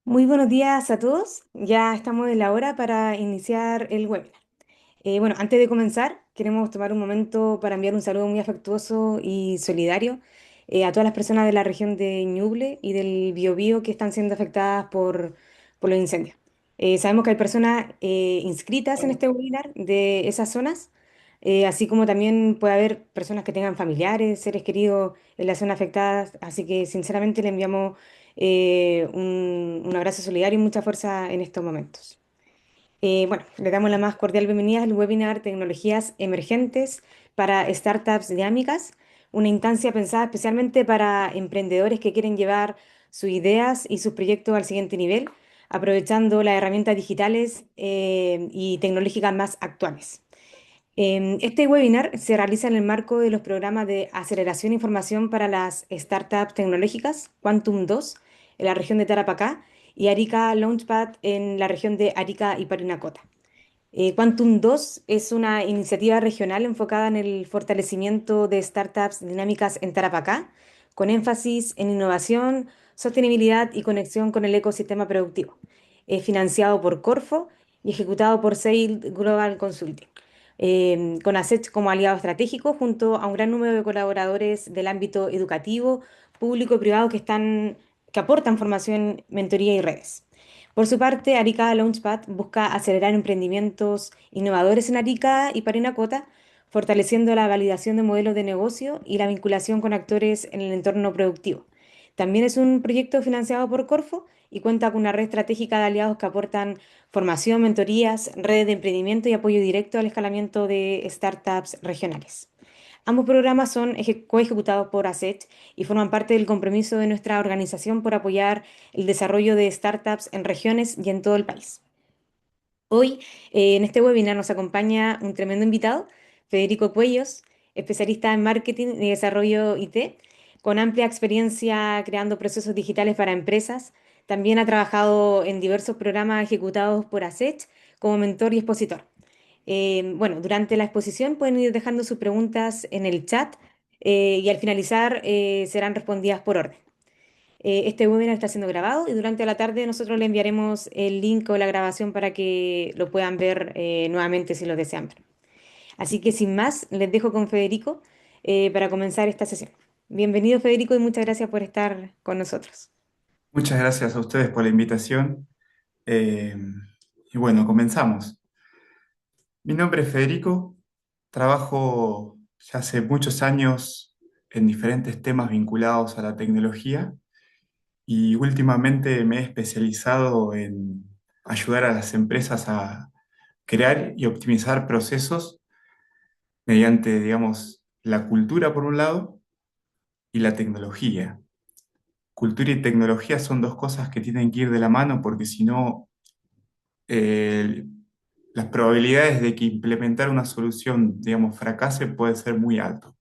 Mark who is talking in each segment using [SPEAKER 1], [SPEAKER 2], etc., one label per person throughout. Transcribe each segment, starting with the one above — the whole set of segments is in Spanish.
[SPEAKER 1] Muy buenos días a todos. Ya estamos en la hora para iniciar el webinar. Bueno, antes de comenzar, queremos tomar un momento para enviar un saludo muy afectuoso y solidario a todas las personas de la región de Ñuble y del Biobío que están siendo afectadas por los incendios. Sabemos que hay personas inscritas en este webinar de esas zonas, así como también puede haber personas que tengan familiares, seres queridos en las zonas afectadas, así que sinceramente le enviamos un abrazo solidario y mucha fuerza en estos momentos. Bueno, le damos la más cordial bienvenida al webinar Tecnologías Emergentes para Startups Dinámicas, una instancia pensada especialmente para emprendedores que quieren llevar sus ideas y sus proyectos al siguiente nivel, aprovechando las herramientas digitales y tecnológicas más actuales. Este webinar se realiza en el marco de los programas de aceleración e información para las startups tecnológicas, Quantum 2, en la región de Tarapacá, y Arica Launchpad en la región de Arica y Parinacota. Quantum 2 es una iniciativa regional enfocada en el fortalecimiento de startups dinámicas en Tarapacá, con énfasis en innovación, sostenibilidad y conexión con el ecosistema productivo. Es financiado por Corfo y ejecutado por Sail Global Consulting, con ASET como aliado estratégico junto a un gran número de colaboradores del ámbito educativo, público y privado que aportan formación, mentoría y redes. Por su parte, Arica Launchpad busca acelerar emprendimientos innovadores en Arica y Parinacota, fortaleciendo la validación de modelos de negocio y la vinculación con actores en el entorno productivo. También es un proyecto financiado por Corfo y cuenta con una red estratégica de aliados que aportan formación, mentorías, redes de emprendimiento y apoyo directo al escalamiento de startups regionales. Ambos programas son coejecutados por ASET y forman parte del compromiso de nuestra organización por apoyar el desarrollo de startups en regiones y en todo el país. Hoy, en este webinar nos acompaña un tremendo invitado, Federico Cuellos, especialista en marketing y desarrollo IT, con amplia experiencia creando procesos digitales para empresas. También ha trabajado en diversos programas ejecutados por ASET como mentor y expositor. Bueno, durante la exposición pueden ir dejando sus preguntas en el chat y al finalizar serán respondidas por orden. Este webinar está siendo grabado y durante la tarde nosotros le enviaremos el link o la grabación para que lo puedan ver nuevamente si lo desean ver. Así que sin más, les dejo con Federico para comenzar esta sesión. Bienvenido Federico y muchas gracias por estar con nosotros.
[SPEAKER 2] Muchas gracias a ustedes por la invitación. Eh, y bueno, comenzamos. Mi nombre es Federico, trabajo ya hace muchos años en diferentes temas vinculados a la tecnología y últimamente me he especializado en ayudar a las empresas a crear y optimizar procesos mediante, digamos, la cultura por un lado y la tecnología. Cultura y tecnología son dos cosas que tienen que ir de la mano porque si no eh, las probabilidades de que implementar una solución, digamos, fracase puede ser muy alto.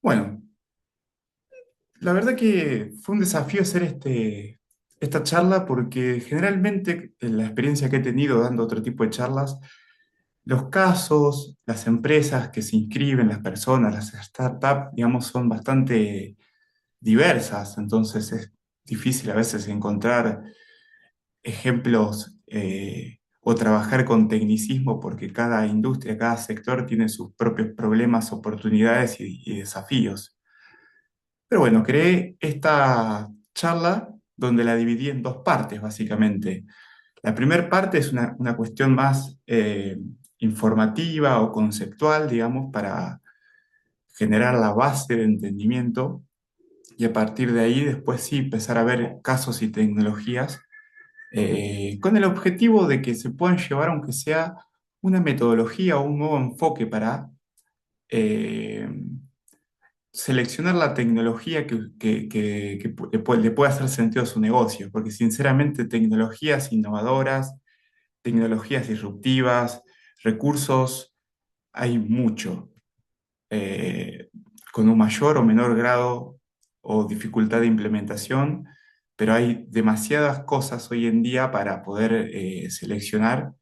[SPEAKER 2] Bueno, la verdad que fue un desafío hacer esta charla porque generalmente en la experiencia que he tenido dando otro tipo de charlas, los casos, las empresas que se inscriben, las personas, las startups, digamos, son bastante diversas, entonces es difícil a veces encontrar ejemplos o trabajar con tecnicismo porque cada industria, cada sector tiene sus propios problemas, oportunidades y desafíos. Pero bueno, creé esta charla donde la dividí en dos partes, básicamente. La primera parte es una cuestión más informativa o conceptual, digamos, para generar la base de entendimiento y a partir de ahí después sí empezar a ver casos y tecnologías con el objetivo de que se puedan llevar, aunque sea una metodología o un nuevo enfoque para eh, seleccionar la tecnología le pueda hacer sentido a su negocio, porque sinceramente tecnologías innovadoras, tecnologías disruptivas, recursos, hay mucho, eh, con un mayor o menor grado o dificultad de implementación, pero hay demasiadas cosas hoy en día para poder seleccionar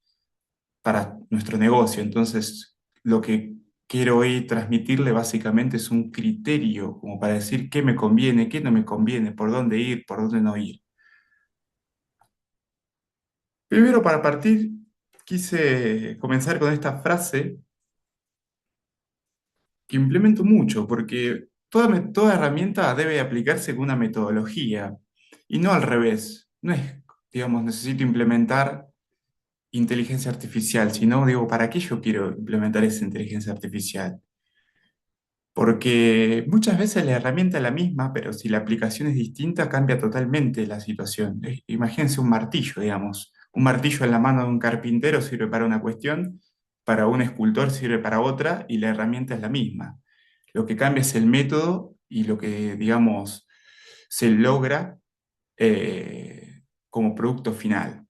[SPEAKER 2] para nuestro negocio. Entonces, lo que quiero hoy transmitirle básicamente es un criterio como para decir qué me conviene, qué no me conviene, por dónde ir, por dónde no ir. Primero, para partir, quise comenzar con esta frase que implemento mucho, porque toda herramienta debe aplicarse con una metodología y no al revés. No es, digamos, necesito implementar inteligencia artificial, sino digo, ¿para qué yo quiero implementar esa inteligencia artificial? Porque muchas veces la herramienta es la misma, pero si la aplicación es distinta, cambia totalmente la situación. Imagínense un martillo, digamos. Un martillo en la mano de un carpintero sirve para una cuestión, para un escultor sirve para otra, y la herramienta es la misma. Lo que cambia es el método y lo que, digamos, se logra como producto final.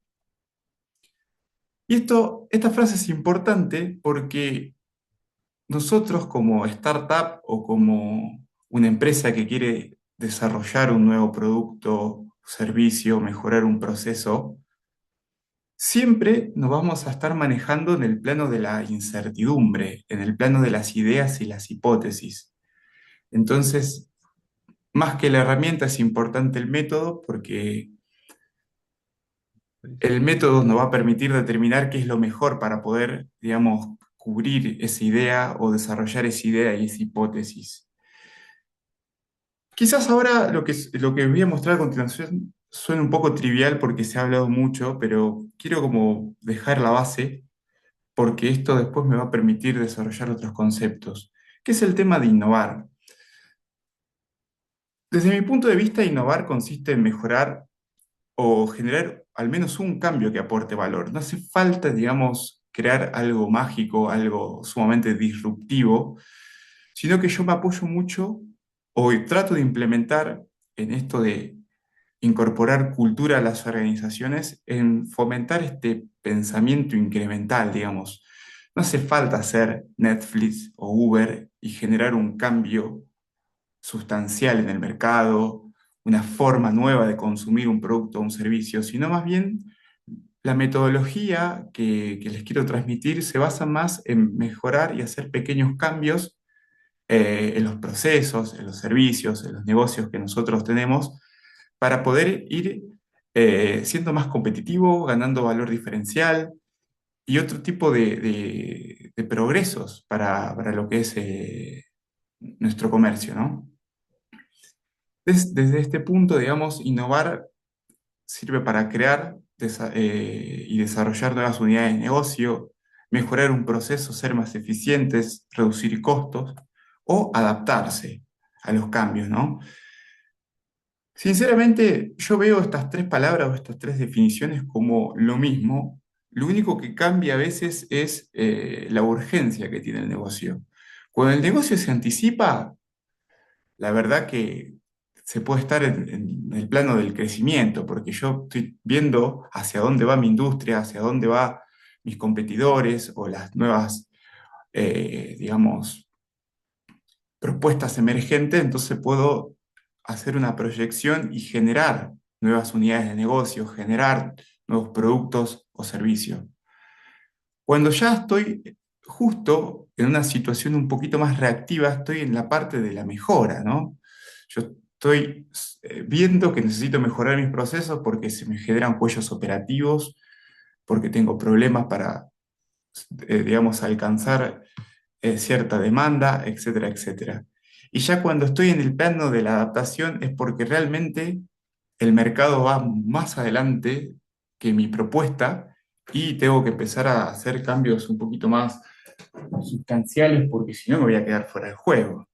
[SPEAKER 2] Y esta frase es importante porque nosotros como startup o como una empresa que quiere desarrollar un nuevo producto, servicio, mejorar un proceso, siempre nos vamos a estar manejando en el plano de la incertidumbre, en el plano de las ideas y las hipótesis. Entonces, más que la herramienta es importante el método porque el método nos va a permitir determinar qué es lo mejor para poder, digamos, cubrir esa idea o desarrollar esa idea y esa hipótesis. Quizás ahora lo que voy a mostrar a continuación suene un poco trivial porque se ha hablado mucho, pero quiero como dejar la base porque esto después me va a permitir desarrollar otros conceptos, que es el tema de innovar. Desde mi punto de vista, innovar consiste en mejorar o generar al menos un cambio que aporte valor. No hace falta, digamos, crear algo mágico, algo sumamente disruptivo, sino que yo me apoyo mucho o trato de implementar en esto de incorporar cultura a las organizaciones en fomentar este pensamiento incremental, digamos. No hace falta ser Netflix o Uber y generar un cambio sustancial en el mercado, una forma nueva de consumir un producto o un servicio, sino más bien la metodología que les quiero transmitir se basa más en mejorar y hacer pequeños cambios en los procesos, en los servicios, en los negocios que nosotros tenemos, para poder ir siendo más competitivo, ganando valor diferencial y otro tipo de progresos para lo que es nuestro comercio, ¿no? Desde este punto, digamos, innovar sirve para crear y desarrollar nuevas unidades de negocio, mejorar un proceso, ser más eficientes, reducir costos o adaptarse a los cambios, ¿no? Sinceramente, yo veo estas tres palabras o estas tres definiciones como lo mismo. Lo único que cambia a veces es la urgencia que tiene el negocio. Cuando el negocio se anticipa, la verdad que se puede estar en el plano del crecimiento, porque yo estoy viendo hacia dónde va mi industria, hacia dónde van mis competidores o las nuevas, digamos, propuestas emergentes, entonces puedo hacer una proyección y generar nuevas unidades de negocio, generar nuevos productos o servicios. Cuando ya estoy justo en una situación un poquito más reactiva, estoy en la parte de la mejora, ¿no? Yo estoy viendo que necesito mejorar mis procesos porque se me generan cuellos operativos, porque tengo problemas para, digamos, alcanzar cierta demanda, etcétera, etcétera. Y ya cuando estoy en el plano de la adaptación es porque realmente el mercado va más adelante que mi propuesta y tengo que empezar a hacer cambios un poquito más sustanciales porque si no me voy a quedar fuera del juego.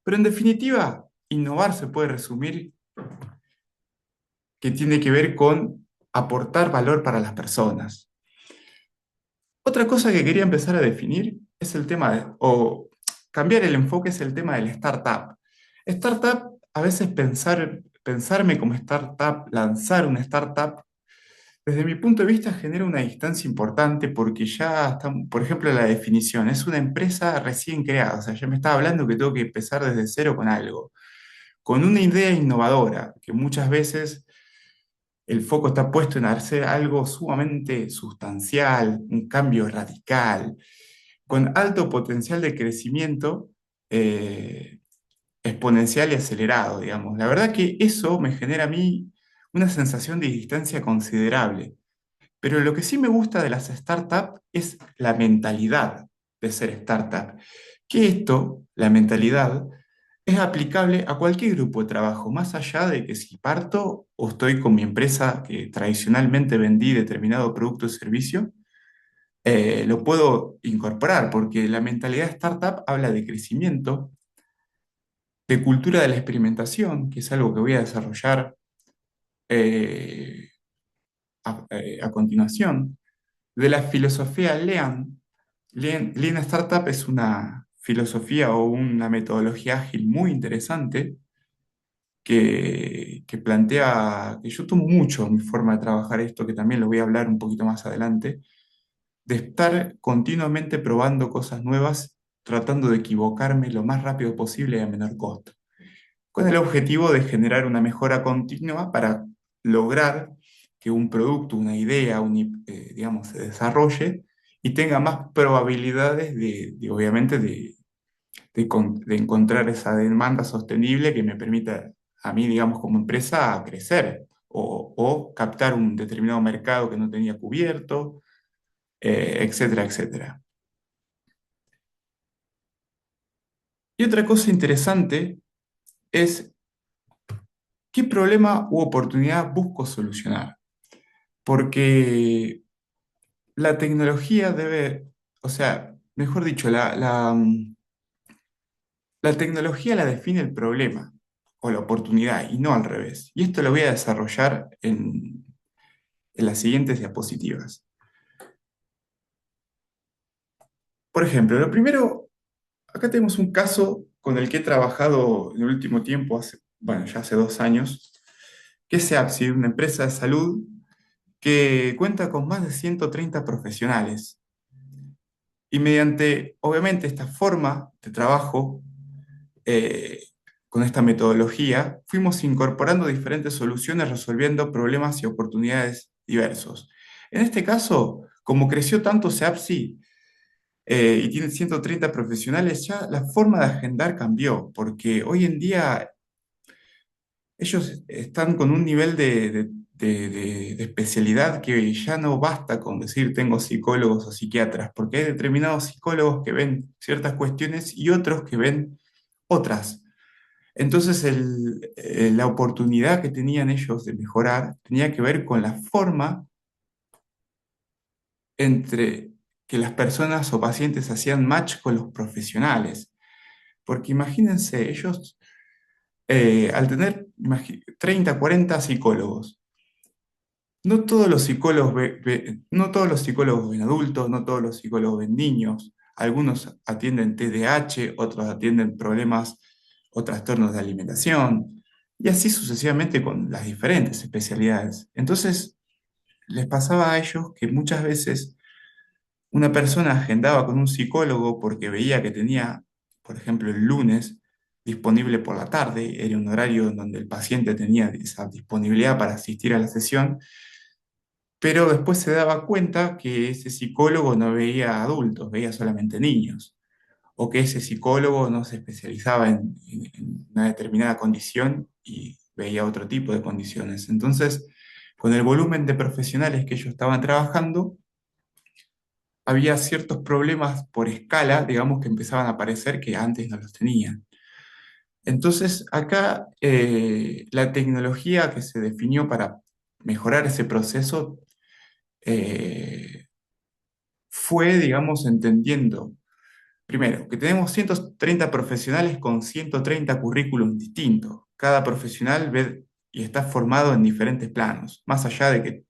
[SPEAKER 2] Pero en definitiva, innovar se puede resumir que tiene que ver con aportar valor para las personas. Otra cosa que quería empezar a definir es el tema o cambiar el enfoque es el tema del startup. Startup, a veces pensarme como startup, lanzar una startup, desde mi punto de vista genera una distancia importante porque ya está, por ejemplo, la definición, es una empresa recién creada, o sea, ya me estaba hablando que tengo que empezar desde cero con algo, con una idea innovadora, que muchas veces el foco está puesto en hacer algo sumamente sustancial, un cambio radical, con alto potencial de crecimiento exponencial y acelerado, digamos. La verdad que eso me genera a mí una sensación de distancia considerable. Pero lo que sí me gusta de las startups es la mentalidad de ser startup. Que esto, la mentalidad, es aplicable a cualquier grupo de trabajo, más allá de que si parto o estoy con mi empresa que tradicionalmente vendí determinado producto o servicio, lo puedo incorporar, porque la mentalidad startup habla de crecimiento, de cultura de la experimentación, que es algo que voy a desarrollar eh, a continuación, de la filosofía Lean. Lean Startup es una filosofía o una metodología ágil muy interesante que plantea, que yo tomo mucho mi forma de trabajar esto, que también lo voy a hablar un poquito más adelante, de estar continuamente probando cosas nuevas, tratando de equivocarme lo más rápido posible y a menor costo, con el objetivo de generar una mejora continua para lograr que un producto, una idea, digamos, se desarrolle y tenga más probabilidades obviamente, de encontrar esa demanda sostenible que me permita a mí, digamos, como empresa, crecer o captar un determinado mercado que no tenía cubierto, etcétera, etcétera. Y otra cosa interesante es qué problema u oportunidad busco solucionar. Porque la tecnología debe, o sea, mejor dicho, la tecnología la define el problema o la oportunidad y no al revés. Y esto lo voy a desarrollar en las siguientes diapositivas. Por ejemplo, lo primero, acá tenemos un caso con el que he trabajado en el último tiempo, bueno, ya hace 2 años, que es Seapsi, una empresa de salud que cuenta con más de 130 profesionales. Y mediante, obviamente, esta forma de trabajo, eh, con esta metodología, fuimos incorporando diferentes soluciones resolviendo problemas y oportunidades diversos. En este caso, como creció tanto SEAPSI y tiene 130 profesionales, ya la forma de agendar cambió, porque hoy en día ellos están con un nivel de especialidad que ya no basta con decir tengo psicólogos o psiquiatras, porque hay determinados psicólogos que ven ciertas cuestiones y otros que ven otras. Entonces, la oportunidad que tenían ellos de mejorar tenía que ver con la forma entre que las personas o pacientes hacían match con los profesionales. Porque imagínense, ellos, al tener 30, 40 psicólogos, no todos los psicólogos no todos los psicólogos ven adultos, no todos los psicólogos ven niños. Algunos atienden TDAH, otros atienden problemas o trastornos de alimentación, y así sucesivamente con las diferentes especialidades. Entonces, les pasaba a ellos que muchas veces una persona agendaba con un psicólogo porque veía que tenía, por ejemplo, el lunes disponible por la tarde, era un horario en donde el paciente tenía esa disponibilidad para asistir a la sesión, pero después se daba cuenta que ese psicólogo no veía adultos, veía solamente niños, o que ese psicólogo no se especializaba en una determinada condición y veía otro tipo de condiciones. Entonces, con el volumen de profesionales que ellos estaban trabajando, había ciertos problemas por escala, digamos, que empezaban a aparecer que antes no los tenían. Entonces, acá la tecnología que se definió para mejorar ese proceso eh, fue, digamos, entendiendo, primero, que tenemos 130 profesionales con 130 currículums distintos. Cada profesional ve y está formado en diferentes planos, más allá de que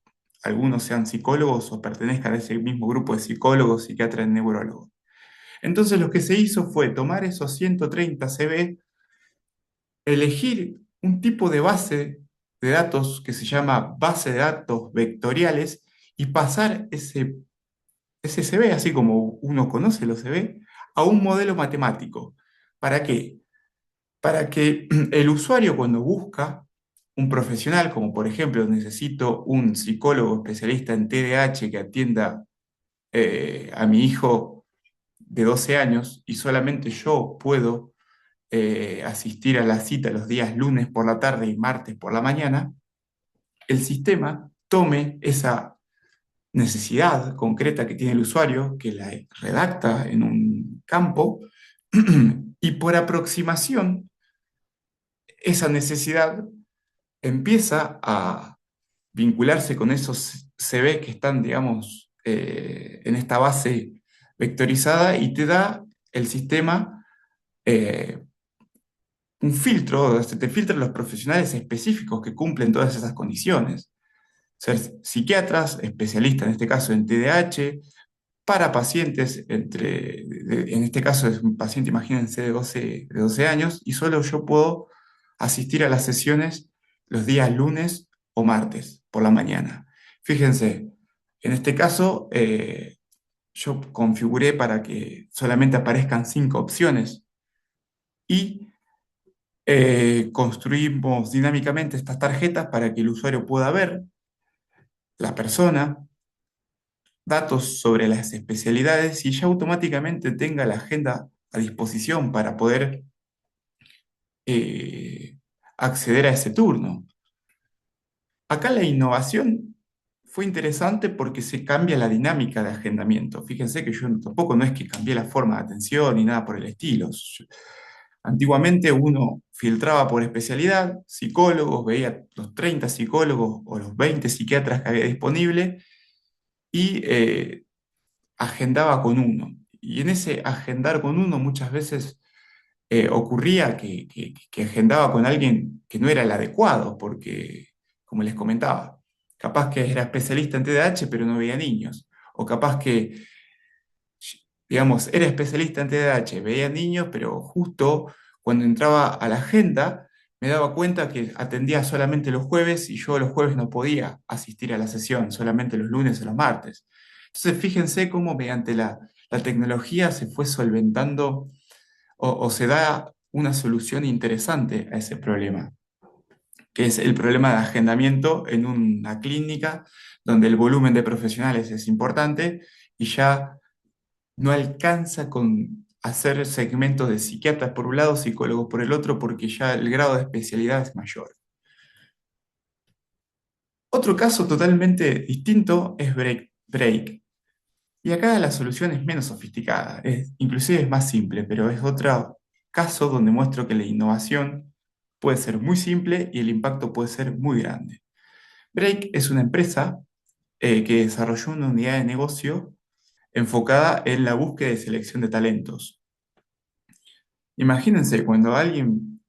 [SPEAKER 2] algunos sean psicólogos o pertenezcan a ese mismo grupo de psicólogos, psiquiatras, neurólogos. Entonces lo que se hizo fue tomar esos 130 CV, elegir un tipo de base de datos que se llama base de datos vectoriales y pasar ese CV, así como uno conoce los CV, a un modelo matemático. ¿Para qué? Para que el usuario cuando busca un profesional, como por ejemplo necesito un psicólogo especialista en TDAH que atienda a mi hijo de 12 años y solamente yo puedo asistir a la cita los días lunes por la tarde y martes por la mañana, el sistema tome necesidad concreta que tiene el usuario, que la redacta en un campo, y por aproximación, esa necesidad empieza a vincularse con esos CV que están, digamos, en esta base vectorizada y te da el sistema eh, un filtro, se te filtran los profesionales específicos que cumplen todas esas condiciones. Ser psiquiatras, especialistas en este caso en TDAH, para pacientes en este caso es un paciente, imagínense, de 12 años, y solo yo puedo asistir a las sesiones los días lunes o martes por la mañana. Fíjense, en este caso yo configuré para que solamente aparezcan 5 opciones y construimos dinámicamente estas tarjetas para que el usuario pueda ver la persona, datos sobre las especialidades y ya automáticamente tenga la agenda a disposición para poder eh, acceder a ese turno. Acá la innovación fue interesante porque se cambia la dinámica de agendamiento. Fíjense que yo tampoco no es que cambié la forma de atención ni nada por el estilo. Antiguamente uno filtraba por especialidad, psicólogos, veía los 30 psicólogos o los 20 psiquiatras que había disponible y agendaba con uno. Y en ese agendar con uno muchas veces ocurría que agendaba con alguien que no era el adecuado, porque, como les comentaba, capaz que era especialista en TDAH, pero no veía niños. O capaz que, digamos, era especialista en TDAH, veía niños, pero justo cuando entraba a la agenda, me daba cuenta que atendía solamente los jueves y yo los jueves no podía asistir a la sesión, solamente los lunes o los martes. Entonces, fíjense cómo mediante la tecnología se fue solventando o se da una solución interesante a ese problema, que es el problema de agendamiento en una clínica donde el volumen de profesionales es importante y ya no alcanza con hacer segmentos de psiquiatras por un lado, psicólogos por el otro, porque ya el grado de especialidad es mayor. Otro caso totalmente distinto es Break. Y acá la solución es menos sofisticada, inclusive es más simple, pero es otro caso donde muestro que la innovación puede ser muy simple y el impacto puede ser muy grande. Break es una empresa que desarrolló una unidad de negocio enfocada en la búsqueda y selección de talentos. Imagínense cuando alguien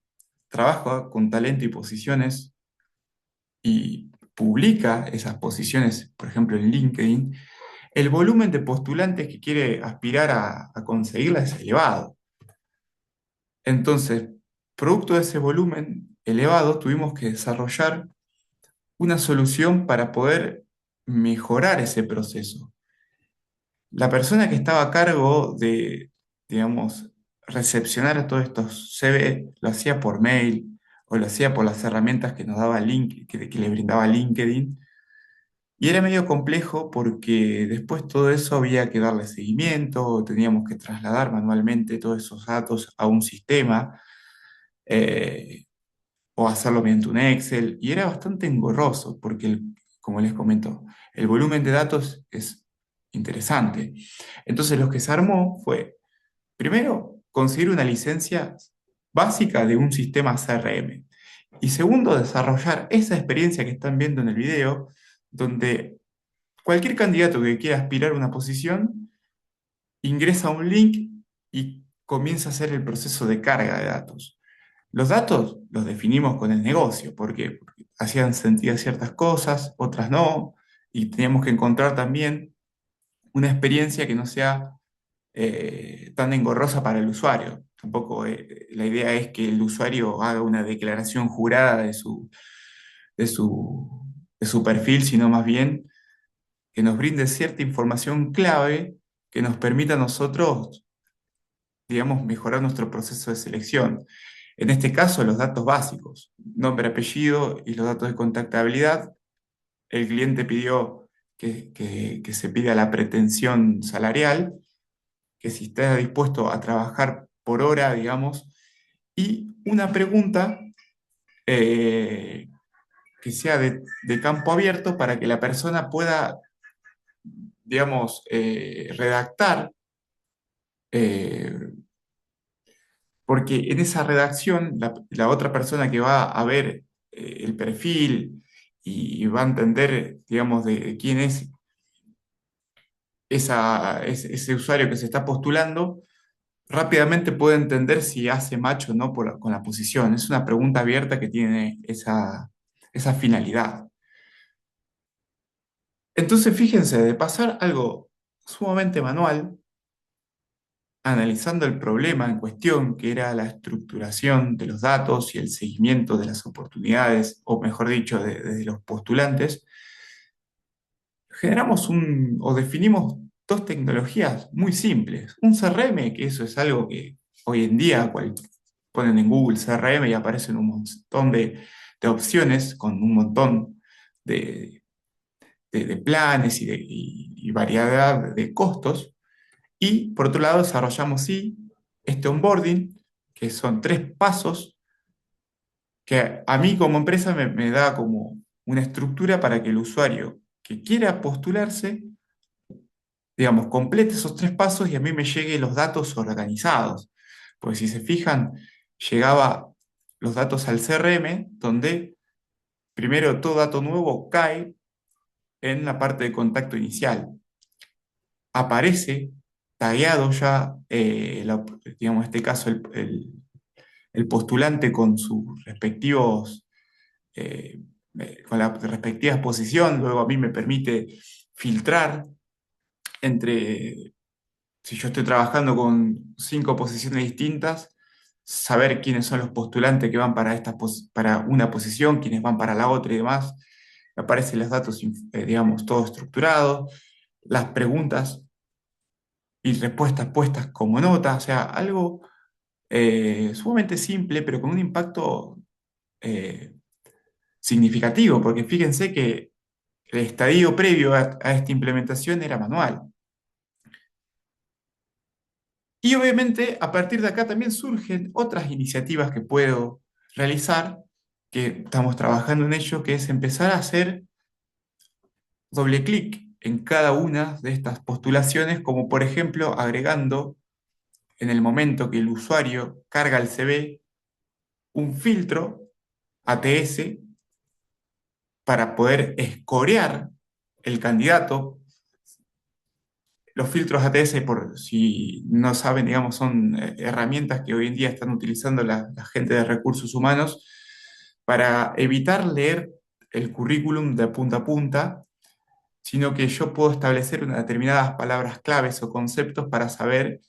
[SPEAKER 2] trabaja con talento y posiciones y publica esas posiciones, por ejemplo en LinkedIn, el volumen de postulantes que quiere aspirar a conseguirla es elevado. Entonces, producto de ese volumen elevado, tuvimos que desarrollar una solución para poder mejorar ese proceso. La persona que estaba a cargo de, digamos, recepcionar a todos estos CV, lo hacía por mail o lo hacía por las herramientas que nos daba que le brindaba LinkedIn. Y era medio complejo porque después todo eso había que darle seguimiento, teníamos que trasladar manualmente todos esos datos a un sistema eh, o hacerlo mediante un Excel. Y era bastante engorroso porque, como les comento, el volumen de datos es interesante. Entonces lo que se armó fue, primero, conseguir una licencia básica de un sistema CRM. Y segundo, desarrollar esa experiencia que están viendo en el video, donde cualquier candidato que quiera aspirar a una posición ingresa un link y comienza a hacer el proceso de carga de datos. Los datos los definimos con el negocio, porque hacían sentido ciertas cosas, otras no, y teníamos que encontrar también una experiencia que no sea tan engorrosa para el usuario. Tampoco la idea es que el usuario haga una declaración jurada de su, de su perfil, sino más bien que nos brinde cierta información clave que nos permita a nosotros, digamos, mejorar nuestro proceso de selección. En este caso, los datos básicos, nombre, apellido y los datos de contactabilidad. El cliente pidió que se pida la pretensión salarial, que si está dispuesto a trabajar por hora, digamos, y una pregunta que sea de campo abierto para que la persona pueda digamos, redactar, eh, porque en esa redacción la otra persona que va a ver el perfil y va a entender, digamos, de quién es ese usuario que se está postulando, rápidamente puede entender si hace match o no con la posición. Es una pregunta abierta que tiene esa finalidad. Entonces, fíjense, de pasar algo sumamente manual, analizando el problema en cuestión, que era la estructuración de los datos y el seguimiento de las oportunidades, o mejor dicho, de los postulantes, generamos o definimos dos tecnologías muy simples. Un CRM, que eso es algo que hoy en día ponen en Google CRM y aparecen un montón de opciones con un montón de, de planes y variedad de costos. Y por otro lado, desarrollamos sí este onboarding, que son tres pasos que a mí como empresa me da como una estructura para que el usuario que quiera postularse, digamos, complete esos tres pasos y a mí me lleguen los datos organizados. Pues si se fijan, llegaba los datos al CRM, donde primero todo dato nuevo cae en la parte de contacto inicial. Aparece tagueado ya, digamos, en este caso, el postulante con sus respectivos, eh, con la respectiva posición. Luego a mí me permite filtrar entre, si yo estoy trabajando con 5 posiciones distintas, saber quiénes son los postulantes que van para, para una posición, quiénes van para la otra y demás. Aparecen los datos, digamos, todo estructurado, las preguntas y respuestas puestas como nota, o sea, algo sumamente simple, pero con un impacto eh, significativo, porque fíjense que el estadio previo a esta implementación era manual. Y obviamente a partir de acá también surgen otras iniciativas que puedo realizar, que estamos trabajando en ello, que es empezar a hacer doble clic en cada una de estas postulaciones, como por ejemplo agregando en el momento que el usuario carga el CV un filtro ATS para poder escorear el candidato. Los filtros ATS, por si no saben, digamos, son herramientas que hoy en día están utilizando la gente de recursos humanos para evitar leer el currículum de punta a punta, sino que yo puedo establecer unas determinadas palabras claves o conceptos para saber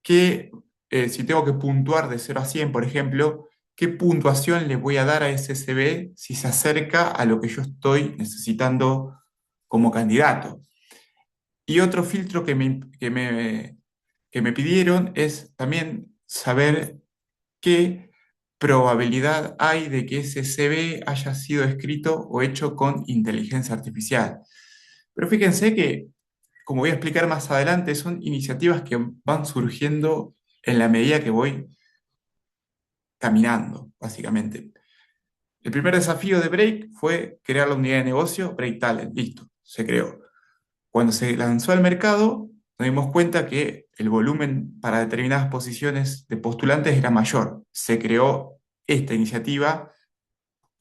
[SPEAKER 2] si tengo que puntuar de 0 a 100, por ejemplo, qué puntuación le voy a dar a ese CV si se acerca a lo que yo estoy necesitando como candidato. Y otro filtro que me pidieron es también saber qué probabilidad hay de que ese CV haya sido escrito o hecho con inteligencia artificial. Pero fíjense que, como voy a explicar más adelante, son iniciativas que van surgiendo en la medida que voy caminando, básicamente. El primer desafío de Break fue crear la unidad de negocio Break Talent. Listo, se creó. Cuando se lanzó al mercado, nos dimos cuenta que el volumen para determinadas posiciones de postulantes era mayor. Se creó esta iniciativa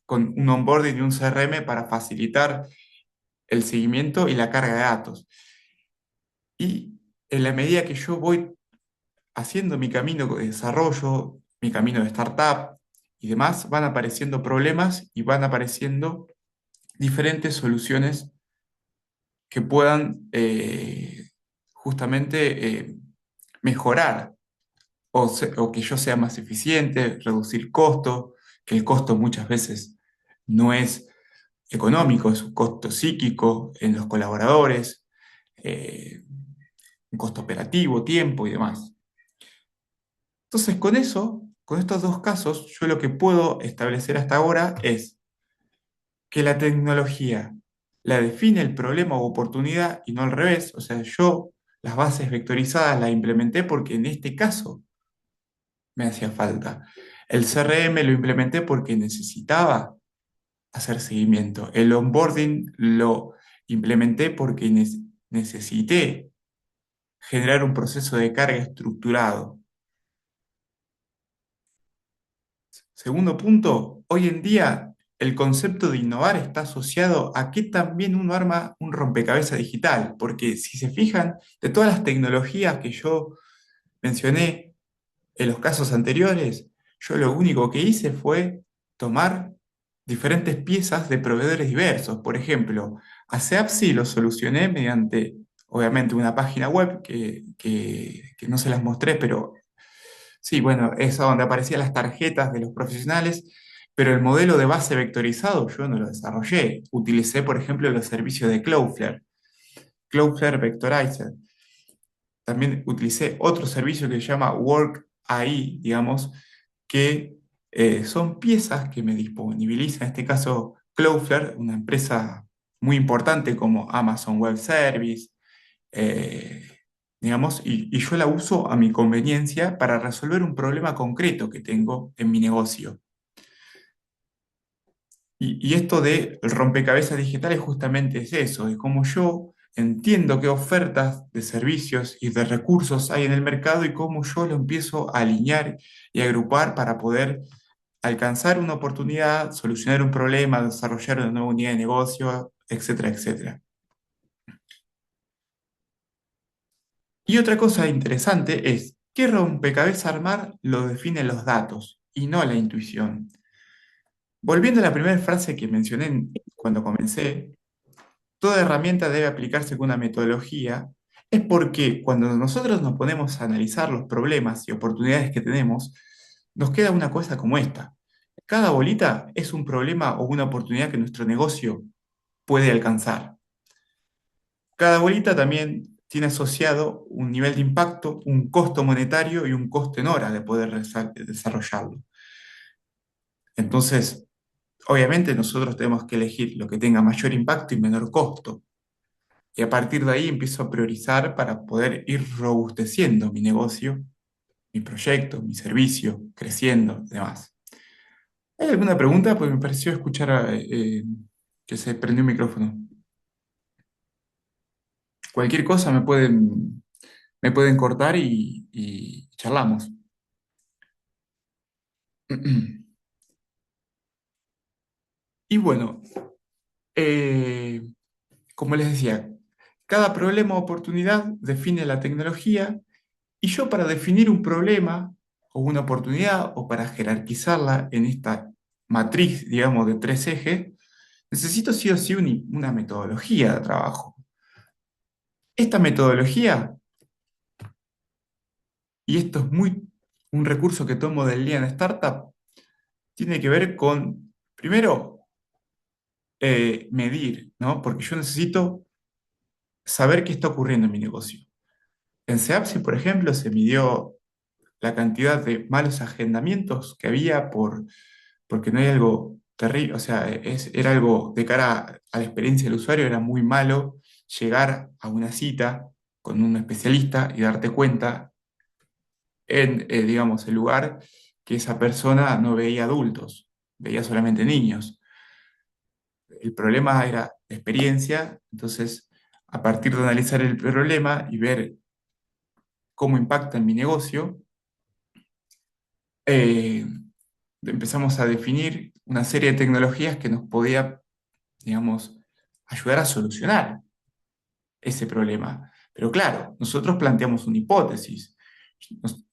[SPEAKER 2] con un onboarding y un CRM para facilitar el seguimiento y la carga de datos. Y en la medida que yo voy haciendo mi camino de desarrollo, mi camino de startup y demás, van apareciendo problemas y van apareciendo diferentes soluciones que puedan justamente mejorar o que yo sea más eficiente, reducir costo, que el costo muchas veces no es económico, es un costo psíquico en los colaboradores, eh, un costo operativo, tiempo y demás. Entonces, con eso, con estos dos casos, yo lo que puedo establecer hasta ahora es que la tecnología la define el problema o oportunidad y no al revés. O sea, yo las bases vectorizadas las implementé porque en este caso me hacía falta. El CRM lo implementé porque necesitaba hacer seguimiento. El onboarding lo implementé porque necesité generar un proceso de carga estructurado. Segundo punto, hoy en día el concepto de innovar está asociado a que también uno arma un rompecabezas digital, porque si se fijan, de todas las tecnologías que yo mencioné en los casos anteriores, yo lo único que hice fue tomar diferentes piezas de proveedores diversos. Por ejemplo, a Seapsi lo solucioné mediante, obviamente, una página web que no se las mostré, pero sí, bueno, es donde aparecían las tarjetas de los profesionales, pero el modelo de base vectorizado yo no lo desarrollé. Utilicé, por ejemplo, los servicios de Cloudflare, Cloudflare Vectorizer. También utilicé otro servicio que se llama Work AI, digamos, que son piezas que me disponibiliza, en este caso Cloudflare, una empresa muy importante como Amazon Web Service, eh, digamos, y yo la uso a mi conveniencia para resolver un problema concreto que tengo en mi negocio. Y esto de rompecabezas digitales justamente es eso, de cómo yo entiendo qué ofertas de servicios y de recursos hay en el mercado y cómo yo lo empiezo a alinear y agrupar para poder alcanzar una oportunidad, solucionar un problema, desarrollar una nueva unidad de negocio, etcétera, etcétera. Y otra cosa interesante es qué rompecabezas armar lo definen los datos y no la intuición. Volviendo a la primera frase que mencioné cuando comencé, toda herramienta debe aplicarse con una metodología, es porque cuando nosotros nos ponemos a analizar los problemas y oportunidades que tenemos, nos queda una cosa como esta. Cada bolita es un problema o una oportunidad que nuestro negocio puede alcanzar. Cada bolita también tiene asociado un nivel de impacto, un costo monetario y un costo en hora de poder desarrollarlo. Entonces, obviamente nosotros tenemos que elegir lo que tenga mayor impacto y menor costo. Y a partir de ahí empiezo a priorizar para poder ir robusteciendo mi negocio, mi proyecto, mi servicio, creciendo, demás. ¿Hay alguna pregunta? Pues me pareció escuchar que se prendió un micrófono. Cualquier cosa me pueden cortar y charlamos. Y bueno, eh, como les decía, cada problema o oportunidad define la tecnología y yo para definir un problema o una oportunidad o para jerarquizarla en esta matriz, digamos, de tres ejes, necesito sí o sí una metodología de trabajo. Esta metodología, y esto es muy un recurso que tomo del Lean Startup, tiene que ver con, primero, medir, ¿no? Porque yo necesito saber qué está ocurriendo en mi negocio. En Seapsi, por ejemplo, se midió la cantidad de malos agendamientos que había porque no hay algo terrible, o sea, era algo de cara a la experiencia del usuario, era muy malo llegar a una cita con un especialista y darte cuenta en, digamos, el lugar que esa persona no veía adultos, veía solamente niños. El problema era la experiencia, entonces, a partir de analizar el problema y ver cómo impacta en mi negocio, eh, empezamos a definir una serie de tecnologías que nos podía, digamos, ayudar a solucionar ese problema. Pero claro, nosotros planteamos Nos-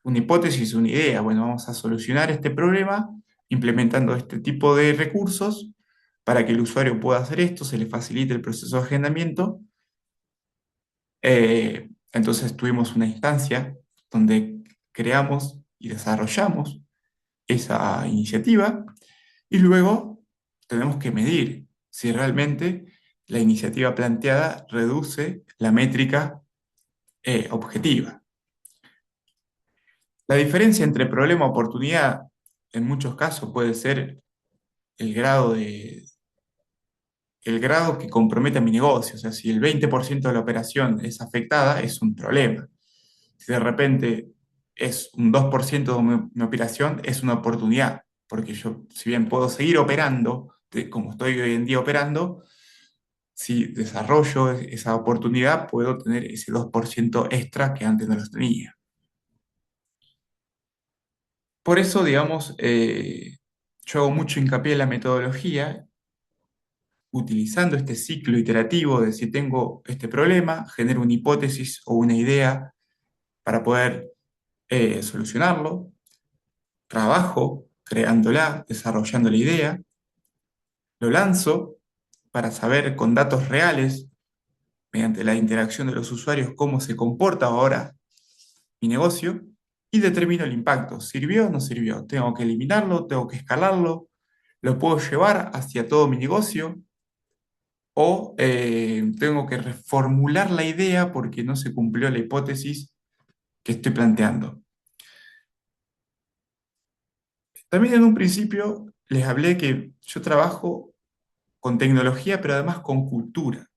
[SPEAKER 2] una hipótesis, una idea. Bueno, vamos a solucionar este problema implementando este tipo de recursos para que el usuario pueda hacer esto, se le facilite el proceso de agendamiento. Entonces tuvimos una instancia donde creamos y desarrollamos esa iniciativa y luego tenemos que medir si realmente la iniciativa planteada reduce la métrica objetiva. La diferencia entre problema y oportunidad en muchos casos puede ser el grado el grado que compromete a mi negocio. O sea, si el 20% de la operación es afectada, es un problema. Si de repente es un 2% de mi operación, es una oportunidad, porque yo, si bien puedo seguir operando como estoy hoy en día operando, si desarrollo esa oportunidad, puedo tener ese 2% extra que antes no los tenía. Por eso, digamos, yo hago mucho hincapié en la metodología, utilizando este ciclo iterativo de si tengo este problema, genero una hipótesis o una idea para poder solucionarlo, trabajo creándola, desarrollando la idea, lo lanzo para saber con datos reales, mediante la interacción de los usuarios, cómo se comporta ahora mi negocio y determino el impacto. ¿Sirvió o no sirvió? ¿Tengo que eliminarlo? ¿Tengo que escalarlo? ¿Lo puedo llevar hacia todo mi negocio? ¿O tengo que reformular la idea porque no se cumplió la hipótesis que estoy planteando? También en un principio les hablé que yo trabajo con tecnología, pero además con cultura,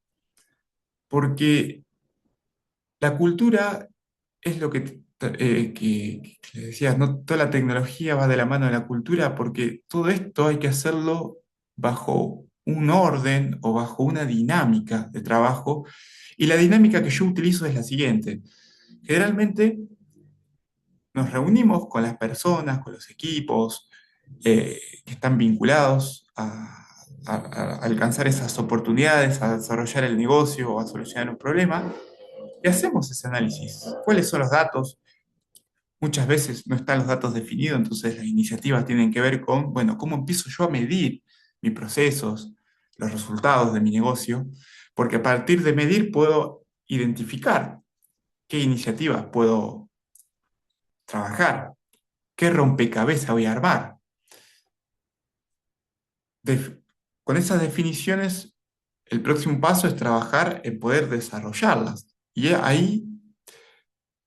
[SPEAKER 2] porque la cultura es lo que le decías, ¿no? Toda la tecnología va de la mano de la cultura, porque todo esto hay que hacerlo bajo un orden o bajo una dinámica de trabajo. Y la dinámica que yo utilizo es la siguiente. Generalmente nos reunimos con las personas, con los equipos que están vinculados a alcanzar esas oportunidades, a desarrollar el negocio o a solucionar un problema, y hacemos ese análisis. ¿Cuáles son los datos? Muchas veces no están los datos definidos, entonces las iniciativas tienen que ver con, bueno, cómo empiezo yo a medir mis procesos, los resultados de mi negocio, porque a partir de medir puedo identificar qué iniciativas puedo trabajar, qué rompecabezas voy a armar. Def- con esas definiciones, el próximo paso es trabajar en poder desarrollarlas. Y ahí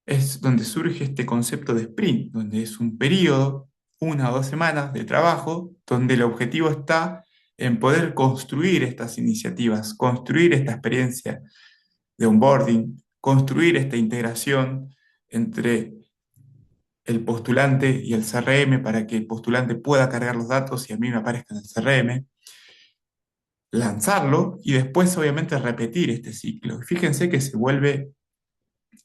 [SPEAKER 2] es donde surge este concepto de sprint, donde es un periodo, 1 o 2 semanas de trabajo, donde el objetivo está en poder construir estas iniciativas, construir esta experiencia de onboarding, construir esta integración entre el postulante y el CRM para que el postulante pueda cargar los datos y a mí me aparezca en el CRM, lanzarlo y después obviamente repetir este ciclo. Fíjense que se vuelve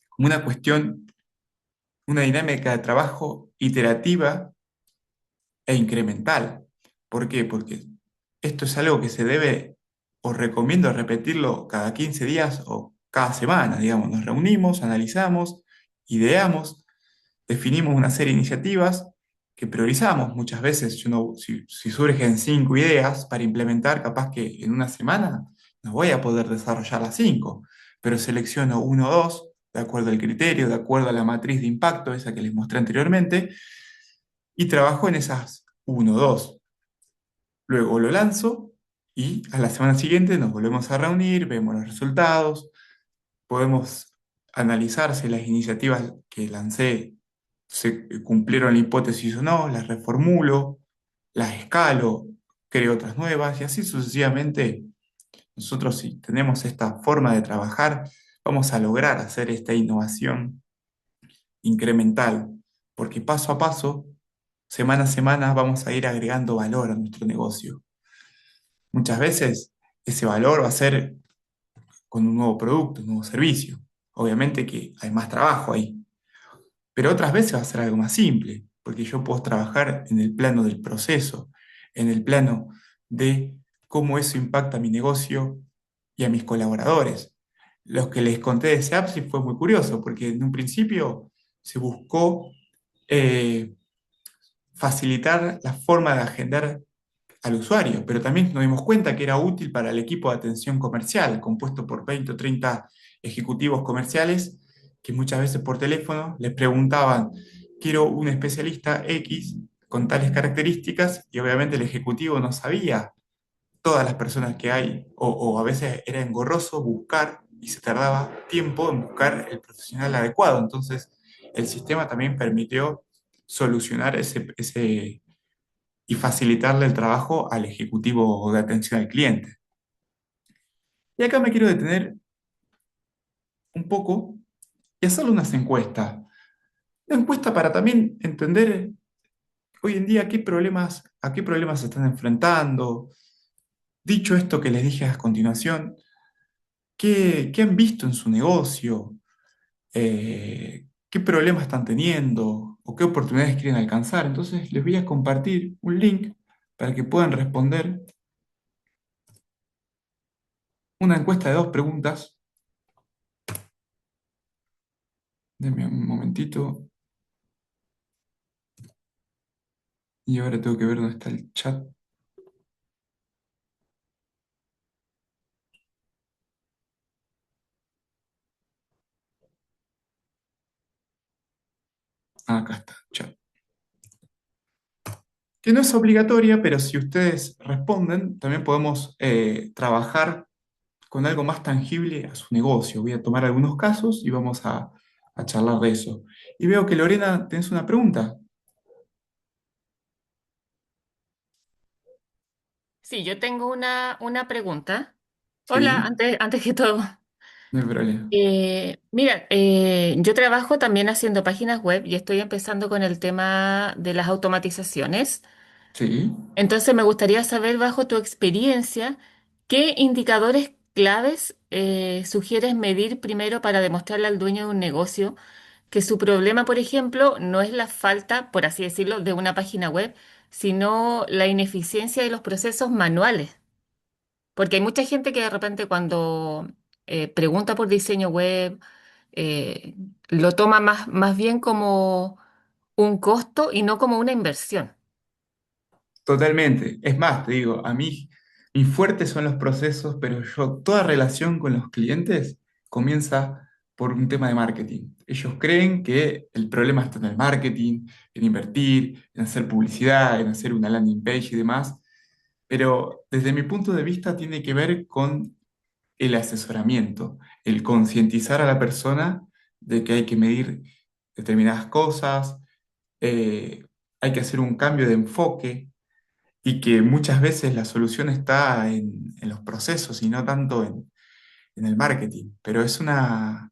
[SPEAKER 2] como una cuestión, una dinámica de trabajo iterativa e incremental. ¿Por qué? Porque esto es algo que se debe, os recomiendo repetirlo cada 15 días o cada semana, digamos. Nos reunimos, analizamos, ideamos, definimos una serie de iniciativas que priorizamos. Muchas veces, si surgen 5 ideas para implementar, capaz que en una semana no voy a poder desarrollar las 5, pero selecciono uno o dos, de acuerdo al criterio, de acuerdo a la matriz de impacto, esa que les mostré anteriormente, y trabajo en esas uno o dos. Luego lo lanzo y a la semana siguiente nos volvemos a reunir, vemos los resultados, podemos analizar si las iniciativas que lancé se cumplieron la hipótesis o no, las reformulo, las escalo, creo otras nuevas y así sucesivamente. Nosotros, si tenemos esta forma de trabajar, vamos a lograr hacer esta innovación incremental, porque paso a paso, semana a semana, vamos a ir agregando valor a nuestro negocio. Muchas veces ese valor va a ser con un nuevo producto, un nuevo servicio. Obviamente que hay más trabajo ahí, pero otras veces va a ser algo más simple, porque yo puedo trabajar en el plano del proceso, en el plano de cómo eso impacta a mi negocio y a mis colaboradores. Los que les conté de Seapsi fue muy curioso, porque en un principio se buscó eh, facilitar la forma de agendar al usuario, pero también nos dimos cuenta que era útil para el equipo de atención comercial, compuesto por 20 o 30 ejecutivos comerciales que muchas veces por teléfono les preguntaban, quiero un especialista X con tales características, y obviamente el ejecutivo no sabía todas las personas que hay, o a veces era engorroso buscar y se tardaba tiempo en buscar el profesional adecuado. Entonces, el sistema también permitió solucionar ese y facilitarle el trabajo al ejecutivo de atención al cliente. Y acá me quiero detener un poco y hacerle unas encuestas. Una encuesta para también entender hoy en día a qué problemas se están enfrentando. Dicho esto que les dije a continuación, qué han visto en su negocio, qué problemas están teniendo o qué oportunidades quieren alcanzar. Entonces les voy a compartir un link para que puedan responder una encuesta de 2 preguntas. Denme un momentito y ahora tengo que ver dónde está el chat. Ah, acá está, chat. Que no es obligatoria, pero si ustedes responden, también podemos trabajar con algo más tangible a su negocio. Voy a tomar algunos casos y vamos a charlar de eso. Y veo que Lorena, tenés una pregunta.
[SPEAKER 3] Sí, yo tengo una pregunta. Hola,
[SPEAKER 2] Sí,
[SPEAKER 3] antes que todo.
[SPEAKER 2] no hay problema.
[SPEAKER 3] Mira, yo trabajo también haciendo páginas web y estoy empezando con el tema de las automatizaciones.
[SPEAKER 2] Sí.
[SPEAKER 3] Entonces me gustaría saber, bajo tu experiencia, ¿qué indicadores claves sugieres medir primero para demostrarle al dueño de un negocio que su problema, por ejemplo, no es la falta, por así decirlo, de una página web, sino la ineficiencia de los procesos manuales? Porque hay mucha gente que de repente cuando pregunta por diseño web, eh, lo toma más bien como un costo y no como una inversión.
[SPEAKER 2] Totalmente. Es más, te digo, a mí mis fuertes son los procesos, pero yo toda relación con los clientes comienza por un tema de marketing. Ellos creen que el problema está en el marketing, en invertir, en hacer publicidad, en hacer una landing page y demás, pero desde mi punto de vista tiene que ver con el asesoramiento, el concientizar a la persona de que hay que medir determinadas cosas, eh, hay que hacer un cambio de enfoque y que muchas veces la solución está en los procesos y no tanto en el marketing. Pero es una...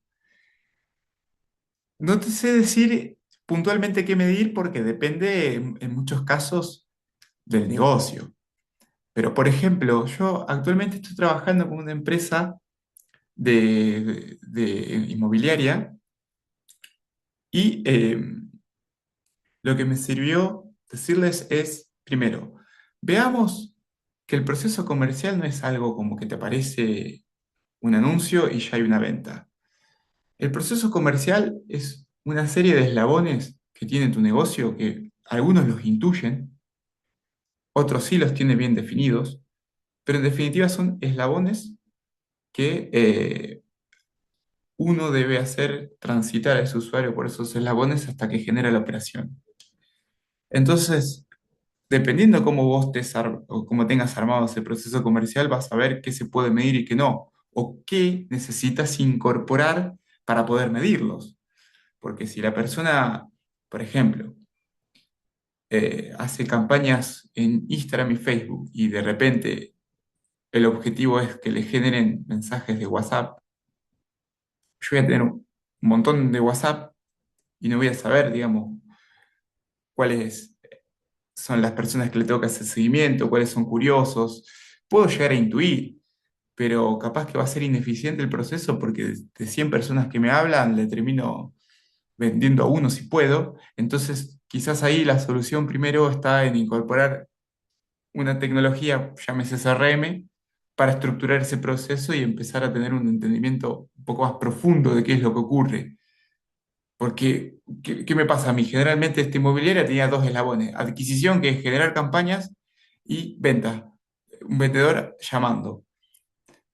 [SPEAKER 2] No te sé decir puntualmente qué medir porque depende en muchos casos del negocio. Pero, por ejemplo, yo actualmente estoy trabajando con una empresa de inmobiliaria y lo que me sirvió decirles es, primero, veamos que el proceso comercial no es algo como que te aparece un anuncio y ya hay una venta. El proceso comercial es una serie de eslabones que tiene tu negocio que algunos los intuyen, otros sí los tienen bien definidos, pero en definitiva son eslabones que uno debe hacer transitar a ese usuario por esos eslabones hasta que genera la operación. Entonces, dependiendo cómo vos o cómo tengas armado ese proceso comercial, vas a ver qué se puede medir y qué no, o qué necesitas incorporar para poder medirlos. Porque si la persona, por ejemplo, hace campañas en Instagram y Facebook y de repente el objetivo es que le generen mensajes de WhatsApp, yo voy a tener un montón de WhatsApp y no voy a saber, digamos, cuáles son las personas que le tengo que hacer seguimiento, cuáles son curiosos. Puedo llegar a intuir, pero capaz que va a ser ineficiente el proceso porque de 100 personas que me hablan, le termino vendiendo a uno si puedo. Entonces, quizás ahí la solución primero está en incorporar una tecnología, llámese CRM, para estructurar ese proceso y empezar a tener un entendimiento un poco más profundo de qué es lo que ocurre. Porque, ¿qué me pasa a mí? Generalmente esta inmobiliaria tenía 2 eslabones: adquisición, que es generar campañas, y venta, un vendedor llamando.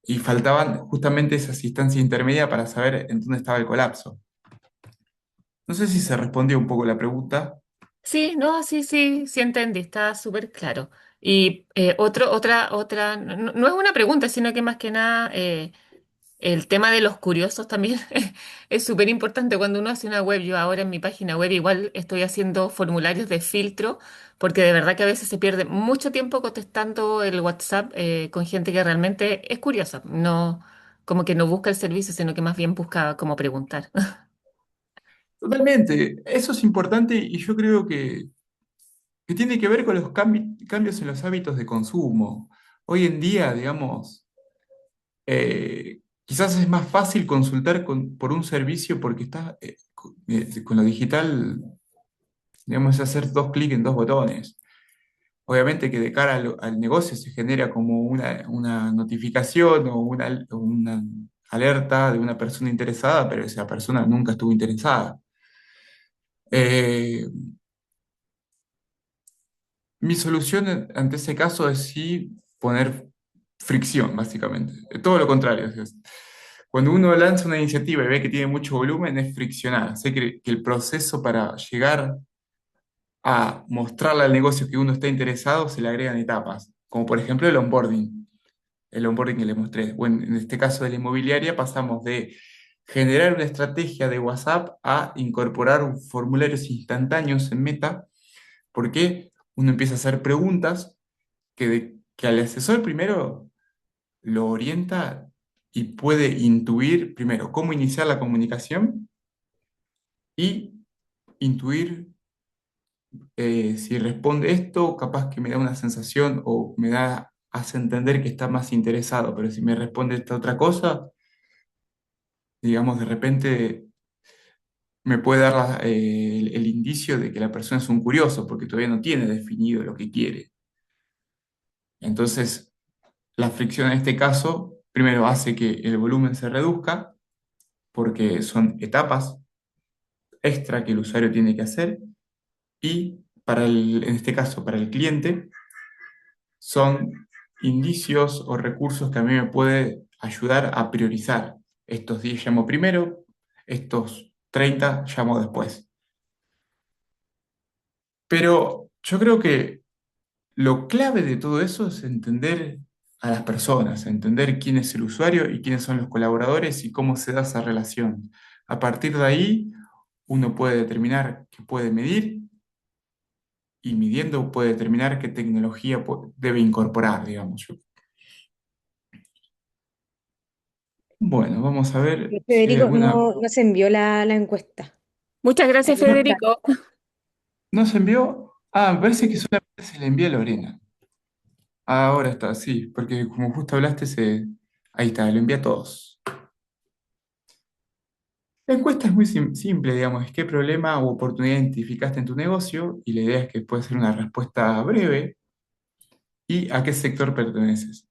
[SPEAKER 2] Y faltaban justamente esa instancia intermedia para saber en dónde estaba el colapso. No sé si se respondió un poco la pregunta.
[SPEAKER 3] Sí, no, sí entendí, está súper claro. Y otra, no es una pregunta, sino que más que nada el tema de los curiosos también es súper importante cuando uno hace una web. Yo ahora en mi página web igual estoy haciendo formularios de filtro, porque de verdad que a veces se pierde mucho tiempo contestando el WhatsApp con gente que realmente es curiosa, no como que no busca el servicio, sino que más bien busca como preguntar.
[SPEAKER 2] Totalmente, eso es importante y yo creo que tiene que ver con los cambios en los hábitos de consumo. Hoy en día, digamos, quizás es más fácil consultar por un servicio porque está con lo digital, digamos, es hacer dos clics en dos botones. Obviamente que de cara al negocio se genera como una notificación o una alerta de una persona interesada, pero esa persona nunca estuvo interesada. Eh, Mi solución ante ese caso es sí poner fricción, básicamente. Todo lo contrario. Cuando uno lanza una iniciativa y ve que tiene mucho volumen, es friccionar. Sé que el proceso para llegar a mostrarle al negocio que uno está interesado se le agregan etapas, como por ejemplo el onboarding que le mostré. Bueno, en este caso de la inmobiliaria pasamos de generar una estrategia de WhatsApp a incorporar formularios instantáneos en Meta, porque uno empieza a hacer preguntas que al asesor primero lo orienta y puede intuir primero cómo iniciar la comunicación y intuir si responde esto, capaz que me da una sensación o hace entender que está más interesado, pero si me responde esta otra cosa, digamos, de repente me puede dar el indicio de que la persona es un curioso, porque todavía no tiene definido lo que quiere. Entonces, la fricción en este caso, primero hace que el volumen se reduzca, porque son etapas extra que el usuario tiene que hacer, y en este caso, para el cliente, son indicios o recursos que a mí me puede ayudar a priorizar. Estos 10 llamo primero, estos 30 llamo después. Pero yo creo que lo clave de todo eso es entender a las personas, entender quién es el usuario y quiénes son los colaboradores y cómo se da esa relación. A partir de ahí, uno puede determinar qué puede medir y midiendo puede determinar qué tecnología debe incorporar, digamos. Bueno, vamos a ver si hay
[SPEAKER 1] Federico,
[SPEAKER 2] alguna.
[SPEAKER 1] no se envió la encuesta.
[SPEAKER 3] Muchas gracias,
[SPEAKER 2] No,
[SPEAKER 3] Federico.
[SPEAKER 2] ¿no se envió? Ah, me parece que solamente se le envía a Lorena. Ah, ahora está, sí, porque como justo hablaste, ahí está, lo envía a todos. La encuesta es muy simple, digamos, es qué problema o oportunidad identificaste en tu negocio y la idea es que puede ser una respuesta breve y a qué sector perteneces.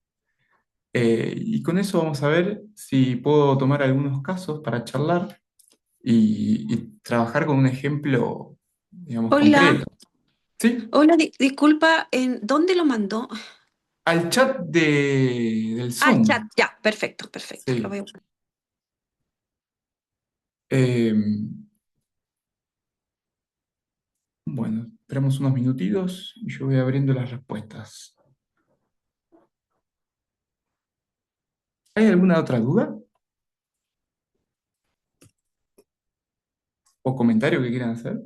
[SPEAKER 2] Y con eso vamos a ver si puedo tomar algunos casos para charlar y trabajar con un ejemplo, digamos,
[SPEAKER 4] Hola,
[SPEAKER 2] concreto. ¿Sí?
[SPEAKER 4] hola, disculpa, ¿en dónde lo mandó?
[SPEAKER 2] Al chat del
[SPEAKER 4] Al chat,
[SPEAKER 2] Zoom.
[SPEAKER 4] ya, perfecto, perfecto, lo
[SPEAKER 2] Sí.
[SPEAKER 4] veo.
[SPEAKER 2] Eh, bueno, esperamos unos minutitos y yo voy abriendo las respuestas. ¿Hay alguna otra duda o comentario que quieran hacer?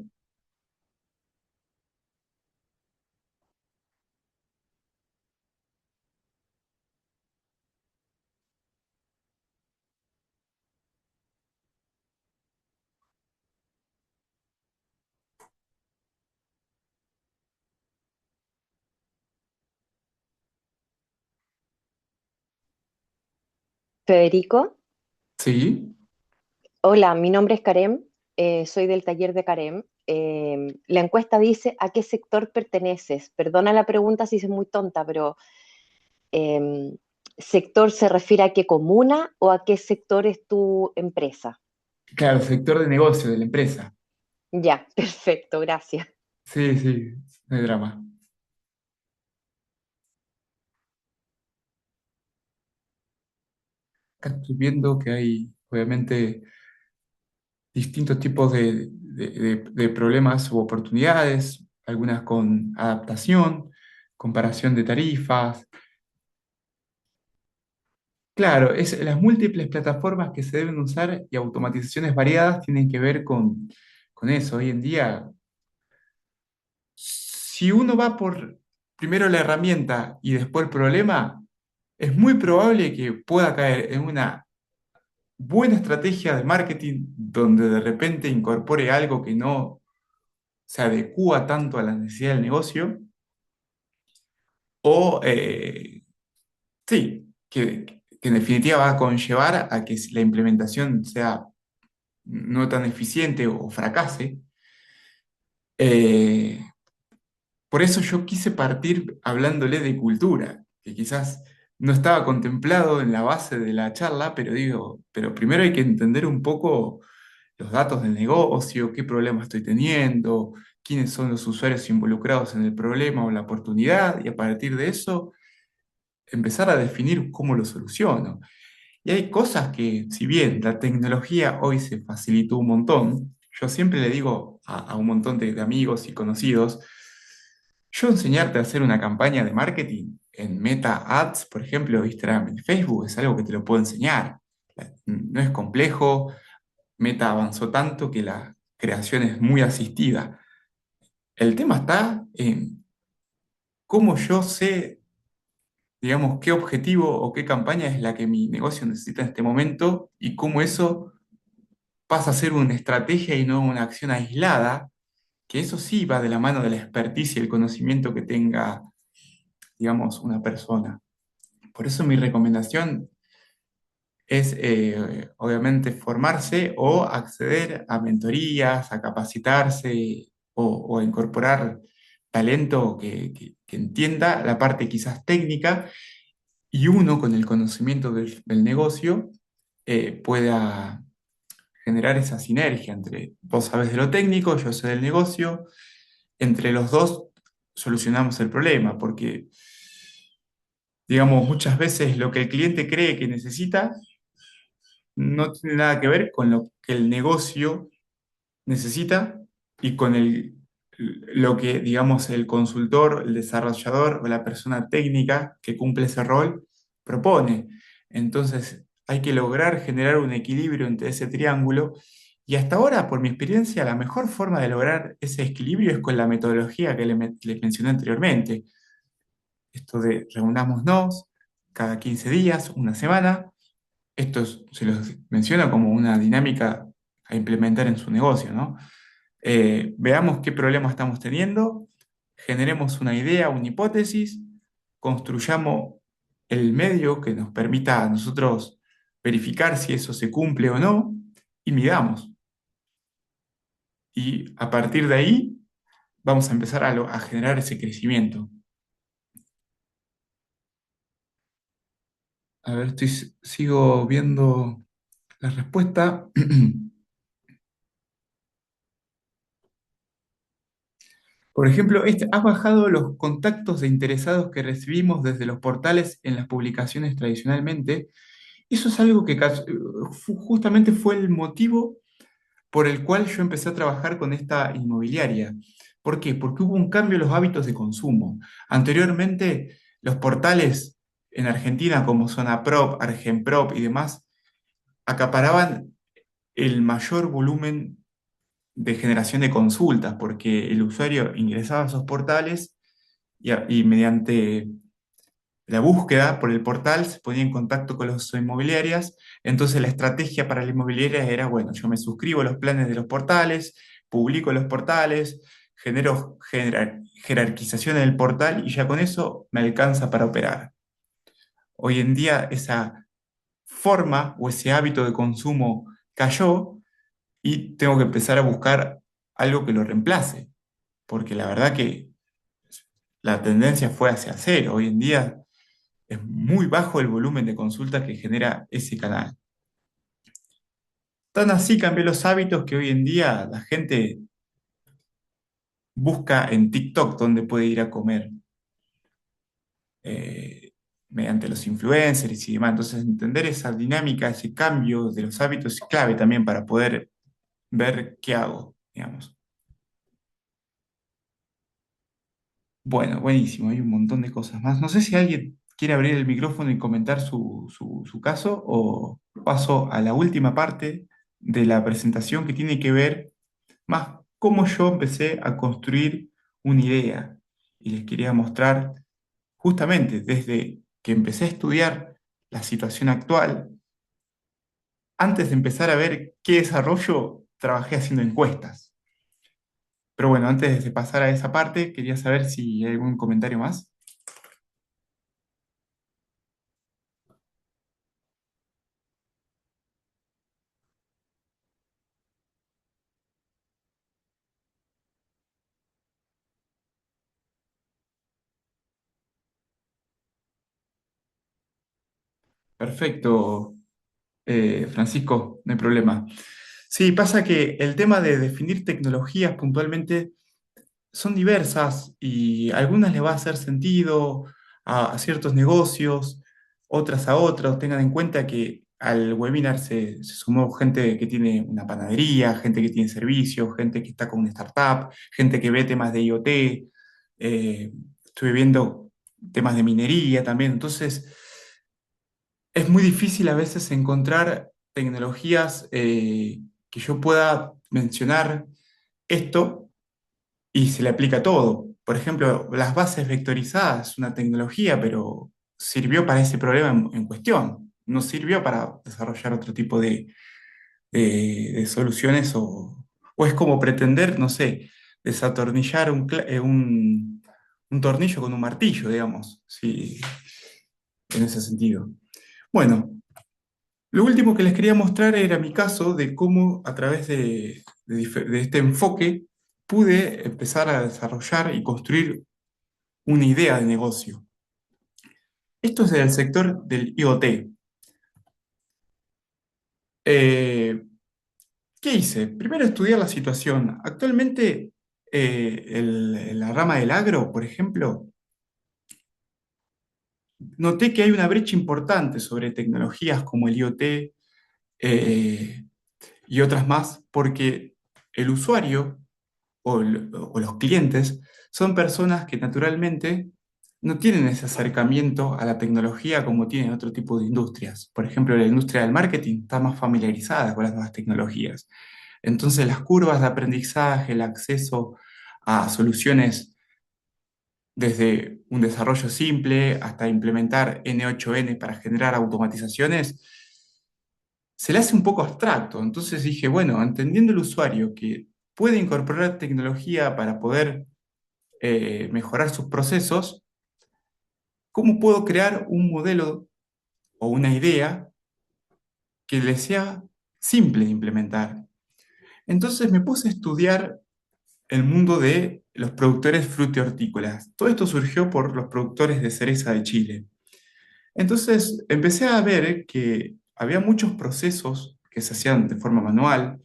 [SPEAKER 5] Federico,
[SPEAKER 2] Sí,
[SPEAKER 5] hola, mi nombre es Karem, soy del taller de Karem. La encuesta dice ¿a qué sector perteneces? Perdona la pregunta si es muy tonta, pero em, ¿sector se refiere a qué comuna o a qué sector es tu empresa?
[SPEAKER 2] claro, sector de negocio de la empresa.
[SPEAKER 5] Ya, perfecto, gracias.
[SPEAKER 2] Sí, sí, no hay drama. Acá estoy viendo que hay, obviamente, distintos tipos de problemas u oportunidades, algunas con adaptación, comparación de tarifas. Claro, las múltiples plataformas que se deben usar y automatizaciones variadas tienen que ver con eso. Hoy en día, si uno va por primero la herramienta y después el problema, es muy probable que pueda caer en una buena estrategia de marketing donde de repente incorpore algo que no se adecúa tanto a la necesidad del negocio, o sí, que en definitiva va a conllevar a que la implementación sea no tan eficiente o fracase. Eh, por eso yo quise partir hablándole de cultura, que quizás no estaba contemplado en la base de la charla, pero digo, pero primero hay que entender un poco los datos del negocio, qué problema estoy teniendo, quiénes son los usuarios involucrados en el problema o la oportunidad, y a partir de eso empezar a definir cómo lo soluciono. Y hay cosas que, si bien la tecnología hoy se facilitó un montón, yo siempre le digo a un montón de amigos y conocidos, yo enseñarte a hacer una campaña de marketing en Meta Ads, por ejemplo, Instagram y Facebook, es algo que te lo puedo enseñar. No es complejo, Meta avanzó tanto que la creación es muy asistida. El tema está en cómo yo sé, digamos, qué objetivo o qué campaña es la que mi negocio necesita en este momento y cómo eso pasa a ser una estrategia y no una acción aislada, que eso sí va de la mano de la expertise y el conocimiento que tenga, digamos, una persona. Por eso mi recomendación es, obviamente, formarse o acceder a mentorías, a capacitarse o a incorporar talento que entienda la parte quizás técnica y uno con el conocimiento del negocio pueda generar esa sinergia entre vos sabés de lo técnico, yo sé del negocio, entre los dos solucionamos el problema, porque, digamos, muchas veces lo que el cliente cree que necesita no tiene nada que ver con lo que el negocio necesita y con lo que, digamos, el consultor, el desarrollador o la persona técnica que cumple ese rol propone. Entonces, hay que lograr generar un equilibrio entre ese triángulo y hasta ahora, por mi experiencia, la mejor forma de lograr ese equilibrio es con la metodología que les mencioné anteriormente. Esto de reunámonos cada 15 días, una semana. Se los menciona como una dinámica a implementar en su negocio, ¿no? Veamos qué problema estamos teniendo, generemos una idea, una hipótesis, construyamos el medio que nos permita a nosotros verificar si eso se cumple o no y midamos. Y a partir de ahí vamos a empezar a generar ese crecimiento. A ver, sigo viendo la respuesta. Por ejemplo, has bajado los contactos de interesados que recibimos desde los portales en las publicaciones tradicionalmente. Eso es algo que justamente fue el motivo por el cual yo empecé a trabajar con esta inmobiliaria. ¿Por qué? Porque hubo un cambio en los hábitos de consumo. Anteriormente, los portales en Argentina como Zonaprop, Argenprop y demás acaparaban el mayor volumen de generación de consultas, porque el usuario ingresaba a esos portales y mediante la búsqueda por el portal se ponía en contacto con las inmobiliarias. Entonces la estrategia para la inmobiliaria era, bueno, yo me suscribo a los planes de los portales, publico en los portales, genero jerarquización en el portal y ya con eso me alcanza para operar. Hoy en día esa forma o ese hábito de consumo cayó y tengo que empezar a buscar algo que lo reemplace, porque la verdad que la tendencia fue hacia cero. Hoy en día es muy bajo el volumen de consultas que genera ese canal. Tan así cambió los hábitos que hoy en día la gente busca en TikTok dónde puede ir a comer, eh, mediante los influencers y demás. Entonces, entender esa dinámica, ese cambio de los hábitos es clave también para poder ver qué hago, digamos. Bueno, buenísimo, hay un montón de cosas más. No sé si alguien quiere abrir el micrófono y comentar su caso o paso a la última parte de la presentación que tiene que ver más cómo yo empecé a construir una idea. Y les quería mostrar justamente desde que empecé a estudiar la situación actual, antes de empezar a ver qué desarrollo, trabajé haciendo encuestas. Pero bueno, antes de pasar a esa parte, quería saber si hay algún comentario más. Perfecto, Francisco, no hay problema. Sí, pasa que el tema de definir tecnologías puntualmente son diversas y algunas le va a hacer sentido a ciertos negocios, otras a otros. Tengan en cuenta que al webinar se sumó gente que tiene una panadería, gente que tiene servicios, gente que está con una startup, gente que ve temas de IoT. Estuve viendo temas de minería también. Entonces, es muy difícil a veces encontrar tecnologías que yo pueda mencionar esto y se le aplica a todo. Por ejemplo, las bases vectorizadas es una tecnología, pero sirvió para ese problema en cuestión. No sirvió para desarrollar otro tipo de soluciones o es como pretender, no sé, desatornillar un tornillo con un martillo, digamos, sí, en ese sentido. Bueno, lo último que les quería mostrar era mi caso de cómo a través de este enfoque pude empezar a desarrollar y construir una idea de negocio. Esto es del sector del IoT. Eh, ¿Qué hice? Primero estudiar la situación. Actualmente, en la rama del agro, por ejemplo, noté que hay una brecha importante sobre tecnologías como el IoT y otras más, porque el usuario o los clientes son personas que naturalmente no tienen ese acercamiento a la tecnología como tienen otro tipo de industrias. Por ejemplo, la industria del marketing está más familiarizada con las nuevas tecnologías. Entonces, las curvas de aprendizaje, el acceso a soluciones desde un desarrollo simple hasta implementar N8N para generar automatizaciones, se le hace un poco abstracto. Entonces dije, bueno, entendiendo el usuario que puede incorporar tecnología para poder mejorar sus procesos, ¿cómo puedo crear un modelo o una idea que le sea simple de implementar? Entonces me puse a estudiar el mundo de los productores frutihortícolas. Todo esto surgió por los productores de cereza de Chile. Entonces empecé a ver que había muchos procesos que se hacían de forma manual,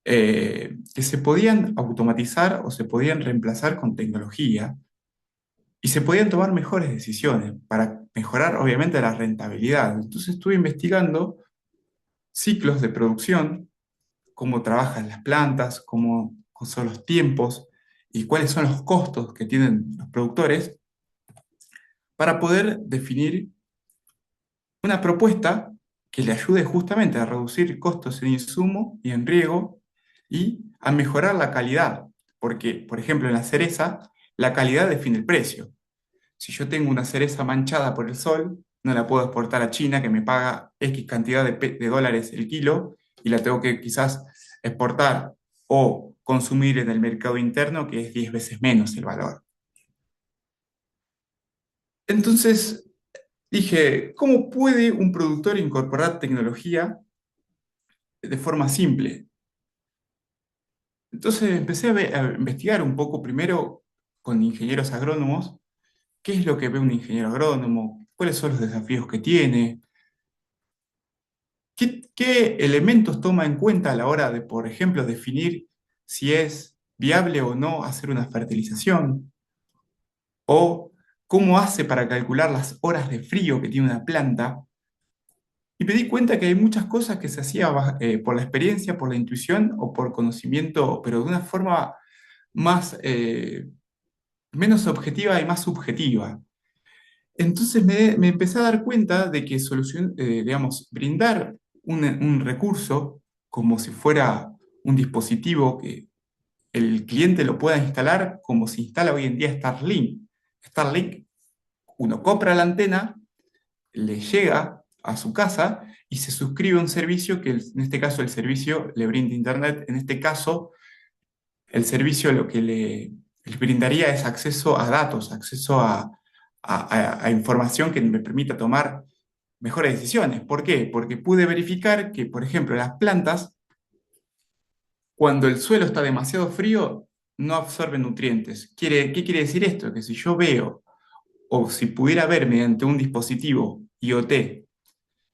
[SPEAKER 2] que se podían automatizar o se podían reemplazar con tecnología y se podían tomar mejores decisiones para mejorar, obviamente, la rentabilidad. Entonces estuve investigando ciclos de producción, cómo trabajan las plantas, cómo son los tiempos y cuáles son los costos que tienen los productores para poder definir una propuesta que le ayude justamente a reducir costos en insumo y en riego y a mejorar la calidad. Porque, por ejemplo, en la cereza, la calidad define el precio. Si yo tengo una cereza manchada por el sol, no la puedo exportar a China, que me paga X cantidad de dólares el kilo, y la tengo que quizás exportar o consumir en el mercado interno, que es 10 veces menos el valor. Entonces dije, ¿cómo puede un productor incorporar tecnología de forma simple? Entonces empecé a investigar un poco primero con ingenieros agrónomos, qué es lo que ve un ingeniero agrónomo, cuáles son los desafíos que tiene. ¿Qué elementos toma en cuenta a la hora de, por ejemplo, definir si es viable o no hacer una fertilización? ¿O cómo hace para calcular las horas de frío que tiene una planta? Y me di cuenta que hay muchas cosas que se hacía por la experiencia, por la intuición o por conocimiento, pero de una forma más, menos objetiva y más subjetiva. Entonces me empecé a dar cuenta de que digamos, brindar un recurso como si fuera un dispositivo que el cliente lo pueda instalar como se instala hoy en día Starlink. Starlink, uno compra la antena, le llega a su casa y se suscribe a un servicio que en este caso el servicio le brinda internet. En este caso, el servicio lo que le brindaría es acceso a datos, acceso a información que me permita tomar mejores decisiones. ¿Por qué? Porque pude verificar que, por ejemplo, las plantas, cuando el suelo está demasiado frío, no absorben nutrientes. ¿Qué quiere decir esto? Que si yo veo, o si pudiera ver mediante un dispositivo IoT,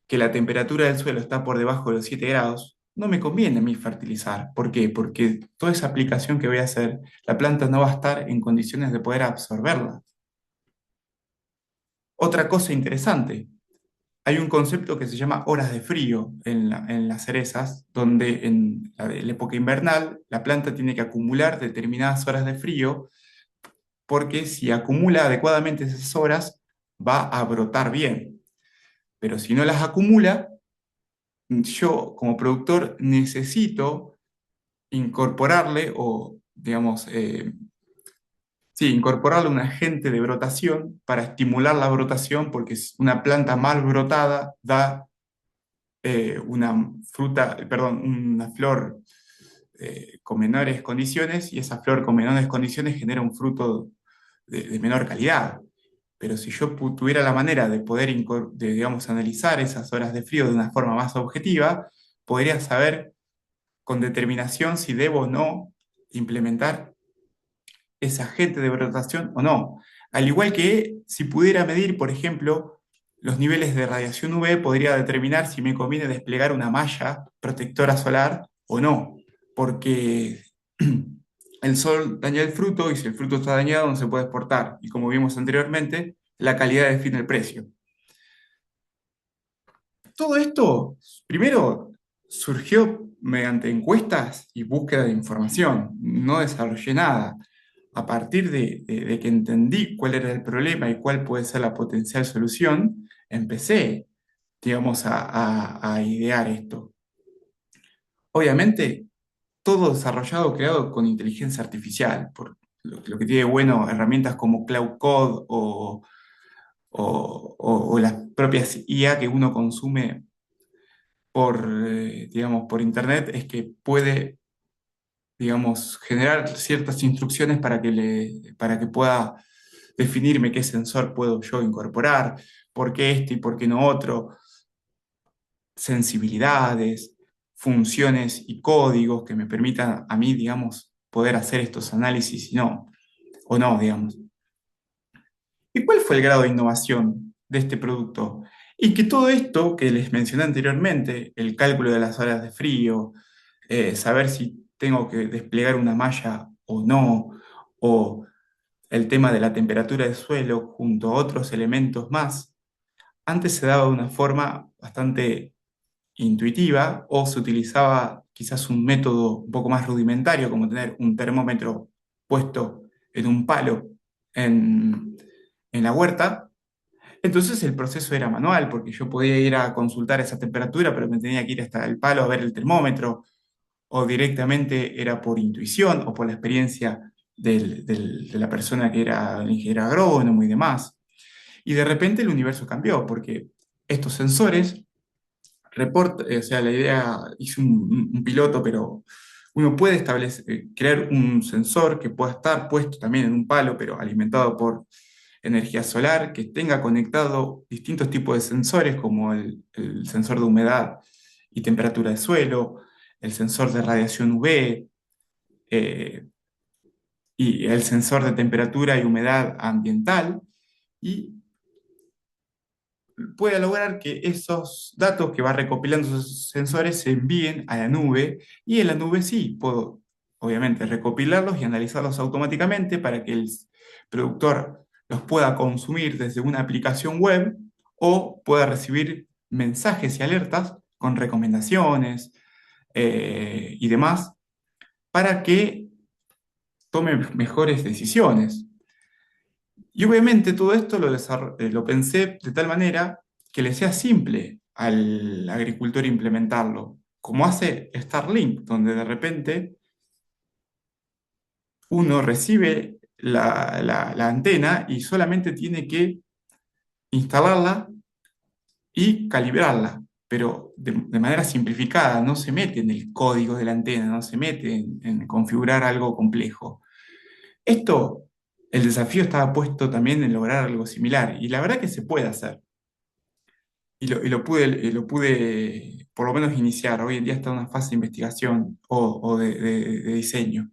[SPEAKER 2] que la temperatura del suelo está por debajo de los 7 grados, no me conviene a mí fertilizar. ¿Por qué? Porque toda esa aplicación que voy a hacer, la planta no va a estar en condiciones de poder absorberla. Otra cosa interesante, hay un concepto que se llama horas de frío en las cerezas, donde en la época invernal la planta tiene que acumular determinadas horas de frío, porque si acumula adecuadamente esas horas, va a brotar bien. Pero si no las acumula, yo como productor necesito incorporarle o, digamos, sí, incorporarle un agente de brotación para estimular la brotación, porque es una planta mal brotada da una fruta, perdón, una flor con menores condiciones, y esa flor con menores condiciones genera un fruto de menor calidad. Pero si yo tuviera la manera de poder, digamos, analizar esas horas de frío de una forma más objetiva, podría saber con determinación si debo o no implementar ese agente de brotación o no. Al igual que si pudiera medir, por ejemplo, los niveles de radiación UV, podría determinar si me conviene desplegar una malla protectora solar o no, porque el sol daña el fruto y si el fruto está dañado no se puede exportar. Y como vimos anteriormente, la calidad define el precio. Todo esto, primero, surgió mediante encuestas y búsqueda de información. No desarrollé nada. A partir de que entendí cuál era el problema y cuál puede ser la potencial solución, empecé, digamos, a idear esto. Obviamente, todo desarrollado, creado con inteligencia artificial, por lo que tiene bueno herramientas como Cloud Code o las propias IA que uno consume digamos, por internet, es que puede, digamos, generar ciertas instrucciones para que pueda definirme qué sensor puedo yo incorporar, por qué este y por qué no otro, sensibilidades, funciones y códigos que me permitan a mí, digamos, poder hacer estos análisis y no, o no, digamos. ¿Y cuál fue el grado de innovación de este producto? Y que todo esto que les mencioné anteriormente, el cálculo de las horas de frío, saber si tengo que desplegar una malla o no, o el tema de la temperatura del suelo junto a otros elementos más, antes se daba de una forma bastante intuitiva o se utilizaba quizás un método un poco más rudimentario, como tener un termómetro puesto en un palo en, en la huerta. Entonces el proceso era manual, porque yo podía ir a consultar esa temperatura, pero me tenía que ir hasta el palo a ver el termómetro, o directamente era por intuición o por la experiencia de la persona que era el ingeniero agrónomo y demás. Y de repente el universo cambió, porque estos sensores o sea, la idea, hice un piloto, pero uno puede crear un sensor que pueda estar puesto también en un palo, pero alimentado por energía solar, que tenga conectado distintos tipos de sensores, como el sensor de humedad y temperatura de suelo, el sensor de radiación UV, eh, y el sensor de temperatura y humedad ambiental, y puede lograr que esos datos que va recopilando esos sensores se envíen a la nube, y en la nube sí puedo, obviamente, recopilarlos y analizarlos automáticamente para que el productor los pueda consumir desde una aplicación web o pueda recibir mensajes y alertas con recomendaciones y demás para que tome mejores decisiones. Y obviamente todo esto lo pensé de tal manera que le sea simple al agricultor implementarlo, como hace Starlink, donde de repente uno recibe la antena y solamente tiene que instalarla y calibrarla, pero de manera simplificada, no se mete en el código de la antena, no se mete en configurar algo complejo. Esto, el desafío estaba puesto también en lograr algo similar, y la verdad que se puede hacer. Y lo pude por lo menos iniciar. Hoy en día está en una fase de investigación o de diseño.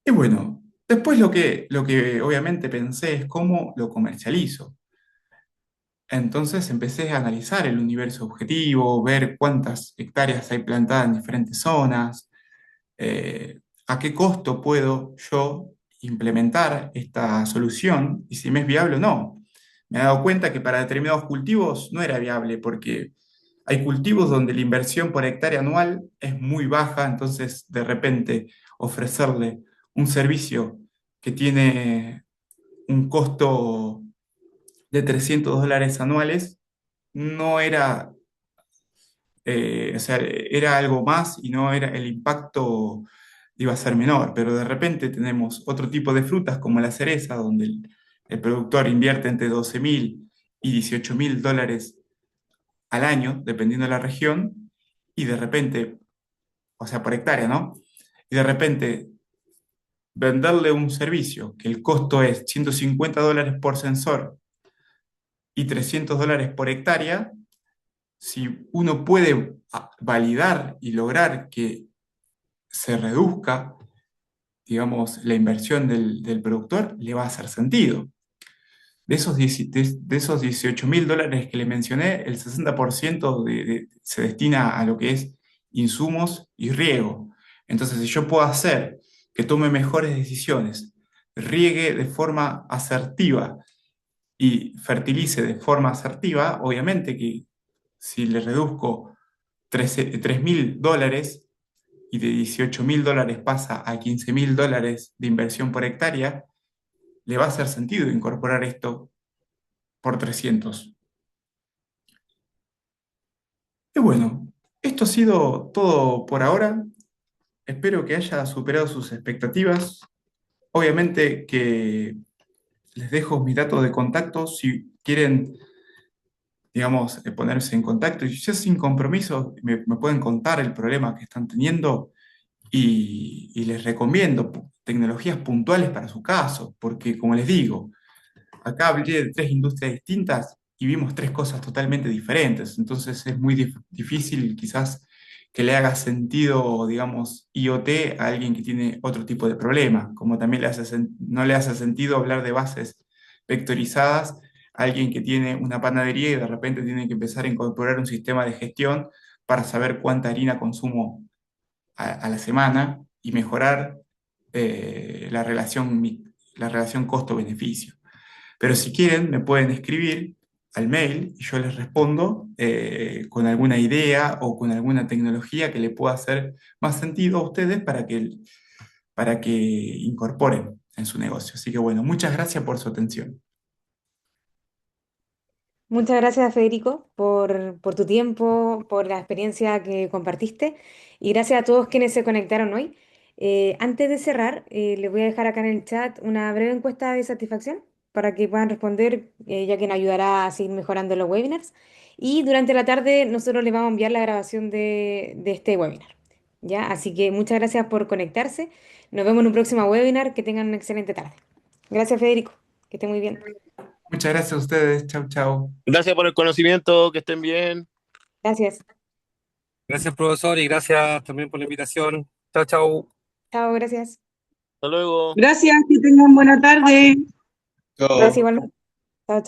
[SPEAKER 2] Y bueno, después lo que obviamente pensé es cómo lo comercializo. Entonces empecé a analizar el universo objetivo, ver cuántas hectáreas hay plantadas en diferentes zonas, a qué costo puedo yo implementar esta solución y si me es viable o no. Me he dado cuenta que para determinados cultivos no era viable porque hay cultivos donde la inversión por hectárea anual es muy baja, entonces de repente ofrecerle un servicio que tiene un costo de $300 anuales no era, o sea, era algo más y no era el impacto iba a ser menor, pero de repente tenemos otro tipo de frutas como la cereza, donde el productor invierte entre 12.000 y $18.000 al año, dependiendo de la región, y de repente, o sea, por hectárea, ¿no? Y de repente venderle un servicio que el costo es $150 por sensor y $300 por hectárea, si uno puede validar y lograr que se reduzca, digamos, la inversión del productor, le va a hacer sentido. De esos $18.000 que le mencioné, el 60% se destina a lo que es insumos y riego. Entonces, si yo puedo hacer que tome mejores decisiones, riegue de forma asertiva y fertilice de forma asertiva, obviamente que si le reduzco $3.000 y de $18.000 pasa a $15.000 de inversión por hectárea, le va a hacer sentido incorporar esto por 300. Y bueno, esto ha sido todo por ahora. Espero que haya superado sus expectativas. Obviamente que les dejo mis datos de contacto si quieren, digamos, ponerse en contacto. Y ya sin compromiso me pueden contar el problema que están teniendo y les recomiendo tecnologías puntuales para su caso, porque como les digo, acá hablé de tres industrias distintas y vimos tres cosas totalmente diferentes. Entonces es muy difícil quizás que le haga sentido, digamos, IoT a alguien que tiene otro tipo de problema, como también no le hace sentido hablar de bases vectorizadas a alguien que tiene una panadería y de repente tiene que empezar a incorporar un sistema de gestión para saber cuánta harina consumo a la semana y mejorar la relación costo-beneficio. Pero si quieren, me pueden escribir al mail y yo les respondo con alguna idea o con alguna tecnología que le pueda hacer más sentido a ustedes para que incorporen en su negocio. Así que bueno, muchas gracias por su atención.
[SPEAKER 1] Muchas gracias, Federico, por tu tiempo, por la experiencia que compartiste y gracias a todos quienes se conectaron hoy. Antes de cerrar, les voy a dejar acá en el chat una breve encuesta de satisfacción para que puedan responder, ya que nos ayudará a seguir mejorando los webinars. Y durante la tarde nosotros les vamos a enviar la grabación de este webinar. ¿Ya? Así que muchas gracias por conectarse. Nos vemos en un próximo webinar. Que tengan una excelente tarde. Gracias, Federico. Que esté muy bien.
[SPEAKER 2] Muchas gracias a ustedes. Chau, chau.
[SPEAKER 6] Gracias por el conocimiento, que estén bien.
[SPEAKER 1] Gracias.
[SPEAKER 7] Gracias, profesor, y gracias también por la invitación. Chao, chao.
[SPEAKER 1] Chao, gracias.
[SPEAKER 6] Hasta luego.
[SPEAKER 8] Gracias, que tengan buena tarde.
[SPEAKER 1] Gracias
[SPEAKER 2] Chau.
[SPEAKER 1] igualmente.